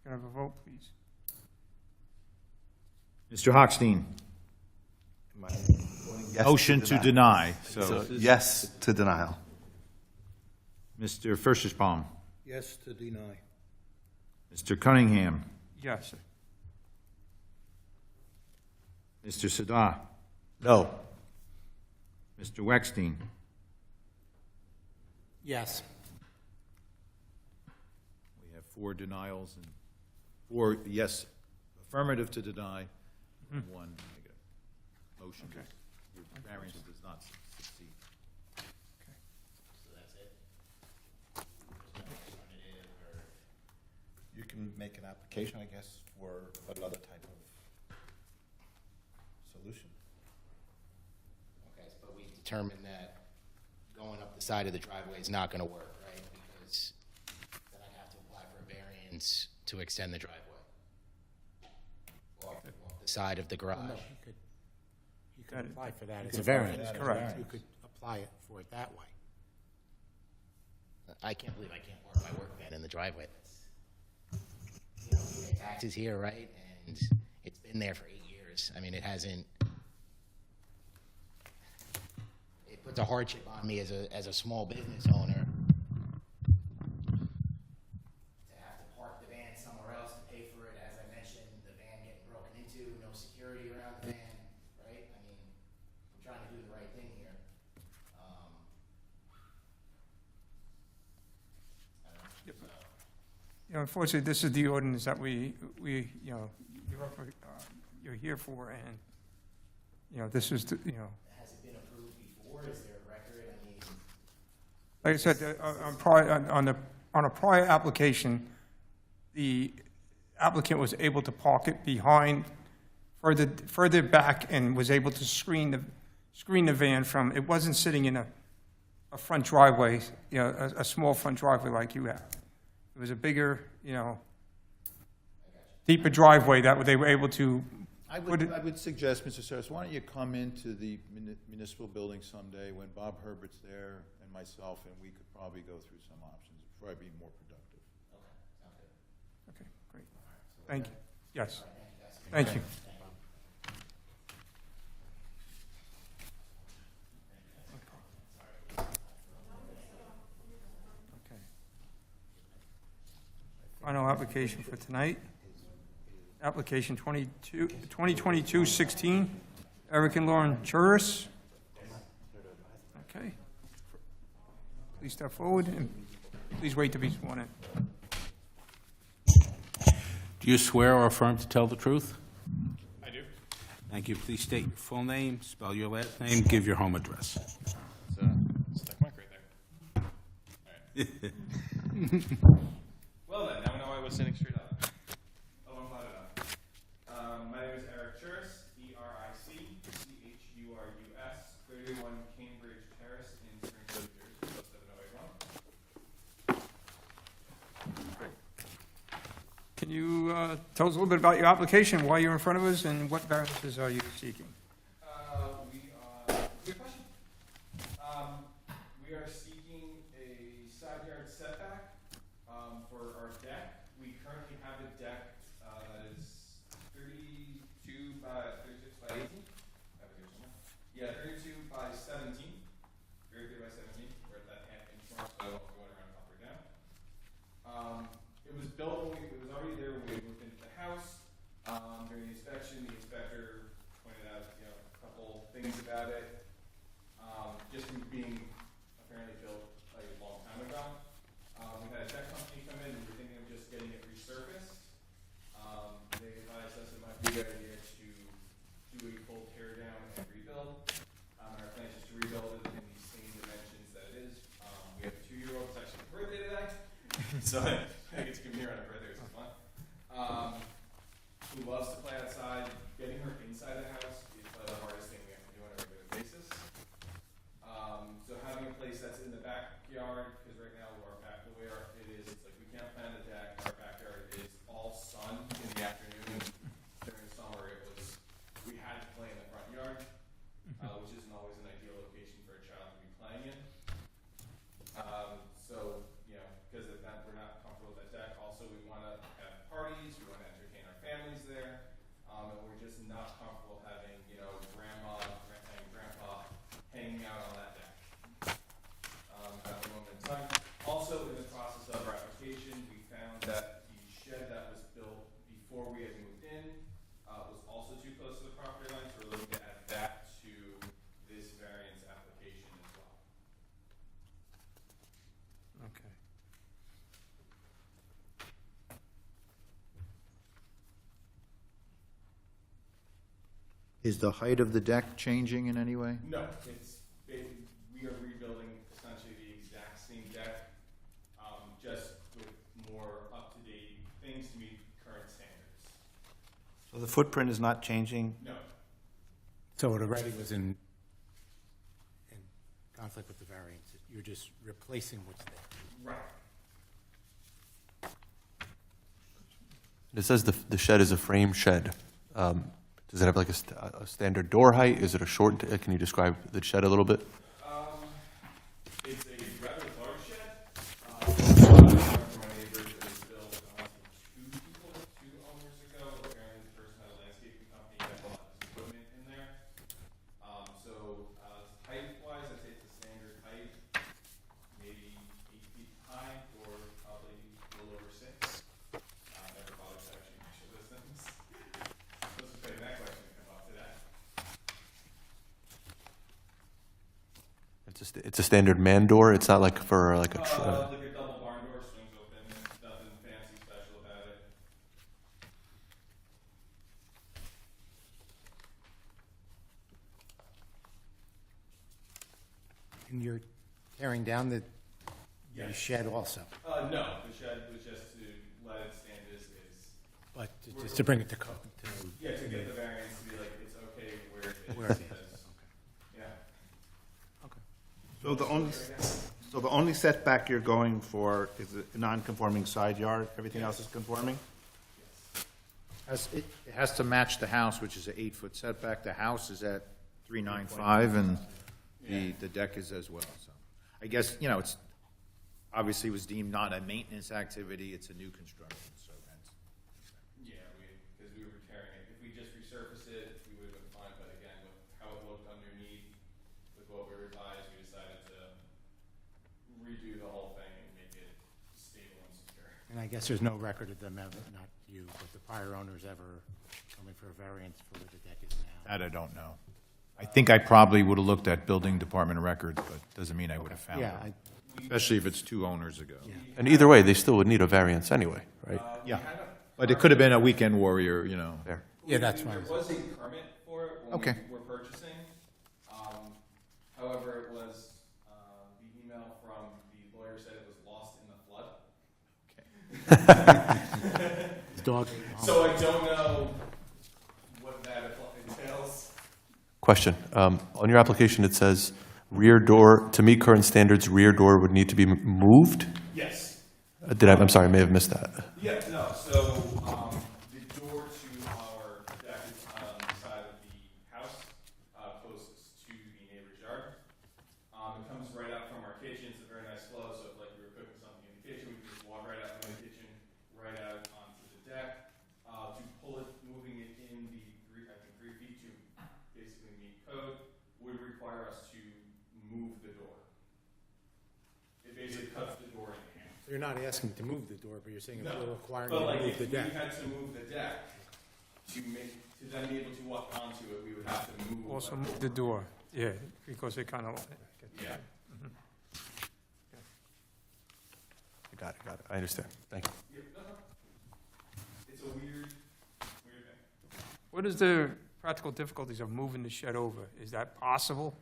Can I have a vote, please? Mr. Hochstein, Am I voting yes motion to deny. So, So, yes to denial. Mr. Furstenbaum, Yes to deny. Mr. Cunningham, Yes. Mr. Sada, No. Mr. Weckstein, Yes. we have 4 denials and 4 yes, affirmative to deny, and 1 negative. Motion, Okay. your variance does not succeed. So that's it? There's no alternative or? You can make an application, I guess, for another type of solution. Okay, but we determined that going up the side of the driveway is not gonna work, right? Because then I'd have to apply for a variance to extend the driveway. Off the side of the garage. No, you could apply for that. It's could a apply for variance. that as a Correct. You could apply it for it that way. I can't believe I can't park my work van in the driveway. You know, we pay taxes here, right? And it's been there for 8 years. I mean, it hasn't, it puts a hardship on me as a small business owner to have to park the van somewhere else to pay for it. As I mentioned, the van getting broken into, no security around the van, right? I mean, I'm trying to do the right thing here. I don't know. You know, unfortunately, this is the ordinance that we, you know, you're here for, and, you know, this is, you know, Has it been approved before? Is there a record? I mean, like I said, on a prior application, the applicant was able to park it behind, further back, and was able to screen the van from, it wasn't sitting in a front driveway, you know, a small front driveway like you have. It was a bigger, you know, deeper driveway that they were able to I Would it- would suggest, Mr. Saris, why don't you come into the municipal building someday when Bob Herbert's there and myself, and we could probably go through some options, it'd probably be more productive. Okay, great. Thank you. Yes. Thank you. Okay. Final application for tonight. Application 2022-16, Eric and Lauren Churis. Okay. Please step forward, and please wait to be sworn in. Do you swear or affirm to tell the truth? I do. Thank you. Please state your full name, spell your last name, give your home address. Stuck mic right there. Well then, now we know I was sitting straight up. Oh, I'm glad enough. My name is Eric Churis, ERIC-CHURUS, 31 Cambridge Terrace in Springfield, New Jersey, 07081. Can you tell us a little bit about your application, why you're in front of us, and what variances are you seeking? Good question. We are seeking a side yard setback for our deck. We currently have a deck that is 36 by 18. I have it here somewhere. Yeah, 32 by 17. 32 by 17. We're at that half-inch mark, so I don't know if you want to run up or down. It was built when it was already there when we moved into the house. During the inspection, the inspector pointed out, you know, a couple things about it. Just from being apparently built like a long time ago. We had a tech company come in and we were thinking of just getting it resurfaced. They advised us it might be a good idea to do a full tear down and rebuild. So I get to come here on her birthday, which is fun. Who loves to play outside. Getting her inside the house is probably the hardest thing we have to do on a regular basis. So having a place that's in the backyard, because right now the way it is, it's like we can't plan the deck. Our backyard is all sun in the afternoon. During the summer, we had to play in the front yard, which isn't always an ideal location for a child to be playing in. So, because of that, we're not comfortable with that deck. Also, we want to have parties, we want to entertain our families there, and we're just not comfortable having, grandma and grandpa hanging out on that deck. At the moment in time. Also, in the process of our application, we found that the shed that was built before we had moved in was also too close to the property line, so we're looking to add that to this variance application as well. Okay. Is the height of the deck changing in any way? No, we are rebuilding essentially the exact same deck, just with more up-to-date things to meet current standards. So the footprint is not changing? No. So it already was in conflict with the variance. You're just replacing what's there. Right. It says the shed is a frame shed. Does it have like a standard door height? Is it a short, can you describe the shed a little bit? It's a rather large shed. From my neighbors, it was built two owners ago. Apparently, the person had a landscaping company that bought his equipment in there. Height-wise, I'd say it's a standard height, maybe 8 feet high, or probably a little over 6. Never bothered to actually measure those things. Supposed to pay that question to come up to that. It's a standard man door? It's not like for like a... Like a double barn door, swings open, nothing fancy special about it. And you're tearing down the Yes. shed also, No, the shed was just to let it stand as is. but just to bring it to code. Yeah, to get the variance to be like, it's okay where it is. Where it is, because- Yeah. So the only setback you're going for is a non-conforming side yard? Everything else is conforming? It has to match the house, which is an 8-foot setback. The house is at 395, and the deck is as well, so. I guess, it's, obviously was deemed not a maintenance activity, it's a new construction, so that's. Yeah, because we were tearing it. If we just resurface it, we would have been fine, but again, with how it looked underneath, with what we revised, we decided to redo the whole thing and make it stable and secure. And I guess there's no record of them ever, not you, but the prior owners ever coming for a variance for where the deck is now. That I don't know. I think I probably would have looked at building department records, but doesn't mean I would have found Yeah, it. Especially if it's 2 owners ago. And either way, they still would need a variance anyway, right? Yeah, but it could have been a weekend warrior, There. Yeah, that's why I There was. was a permit for it when Okay. we were purchasing. However, it was, the email from the lawyer said it was lost in the flood. Dog. So I don't know what that entails. Question. On your application, it says rear door, to meet current standards, rear door would need to be moved? Yes. I'm sorry, I may have missed that. Yeah, no, so, the door to our deck is on the side of the house, closest to the neighbor's yard. It comes right out from our kitchen, it's a very nice flow, so if like we were cooking something in the kitchen, we could just walk right out from the kitchen, right out onto the deck. To pull it, moving it in the 3 feet to basically meet code, would require us to move the door. It basically cuts the door in half. So you're not asking to move the door, but you're saying if No, we're requiring but you like to move if the we deck. had to move the deck to then be able to walk onto it, we would have to move. Also move the door, yeah, because it kind of... Yeah. Got it. I understand. Thank you. Yeah, no. It's a weird thing. What is the practical difficulties of moving the shed over? Is that possible?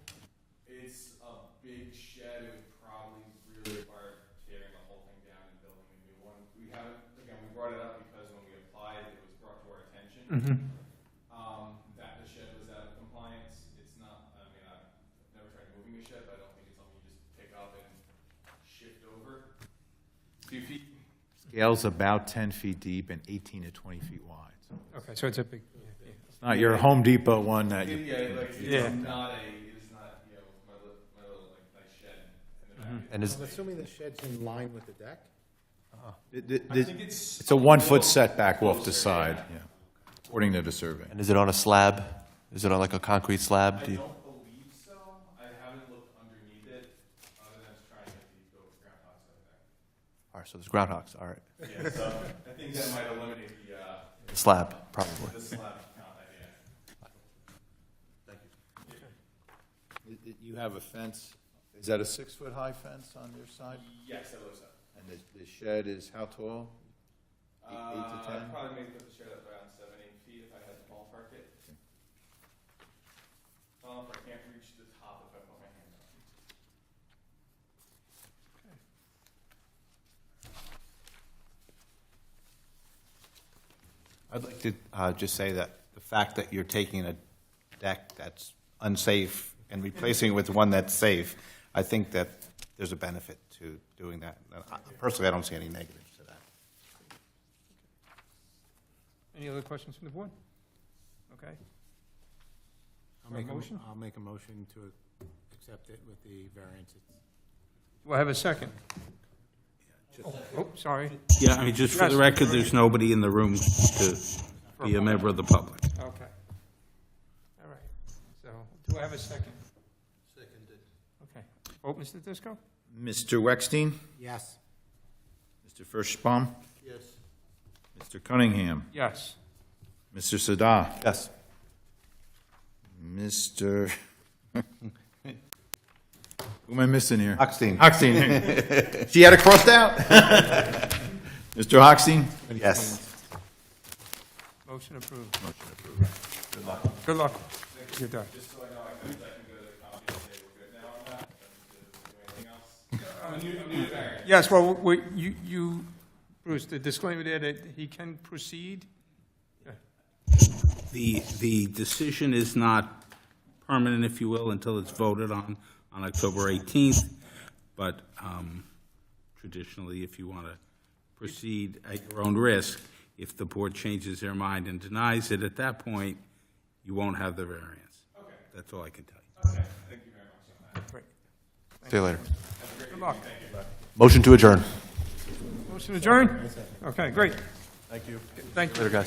It's a big shed, it would probably really require tearing the whole thing down and building a new that the shed was out of compliance. It's not, I mean, I've never tried moving a shed, but I don't think it's something you just pick up and shift over. 2 feet. Scale's about 10 feet deep and 18 to 20 feet wide. So Okay, so it's a big, it's not your Home Depot one that you. Yeah, like, Yeah. it's not, you know, my little, like, nice shed in the back. And is, I'm assuming the shed's in line with the deck? I think it's. It's a 1-foot setback off the side, yeah, according to the survey. and is it on a slab? Is it on like a concrete slab? I Do you- don't believe so. I haven't looked underneath it, other than trying to go with groundhogs over there. All right, so there's groundhogs, all right. Yeah, so I think that might eliminate The slab, probably. the slab count idea. You have a fence, is that a 6-foot high fence on your side? Yes, I believe so. And the shed is how tall? 8 to 10? I'd probably make the shed up around 7, 8 feet if I had to ballpark it. I don't know if I can't reach the top if I put my hand up. I'd like to just say that the fact that you're taking a deck that's unsafe and replacing it with one that's safe, I think that there's a benefit to doing that. Personally, I don't see any negatives to that. any other questions from the board? Okay. Motion? I'll make a motion to accept it with the variances. Do I have a second? Oh, sorry. Yeah, I mean, just for the Yes. record, there's nobody in the room to be a member of the public. Okay. All right. So, do I have a second? Seconded. Okay. Vote, Mr. Disco? Mr. Weckstein? Yes. Mr. Furschbaum? Yes. Mr. Cunningham? Yes. Mr. Sada? Yes. Mr. Who am I missing here? Hochstein. Hochstein. She had it crossed out? Mr. Hochstein? Yes. Motion approved. Good luck. You're done. Just so I know, I can go to the copy and say we're good now on that, do anything else? I'm new to variance. Yes, well, you, Bruce, the disclaimer there that he can proceed? The decision is not permanent, if you will, until it's voted on October 18th. But traditionally, if you want to proceed at your own risk, if the board changes their mind and denies it, at that point, you won't have the variance. Okay. That's all I can tell you. Okay, thank you very much on that. Great. See you later. Good luck. Motion to adjourn. Motion adjourned? Okay, great. Thank you. Thank you. Later, guys.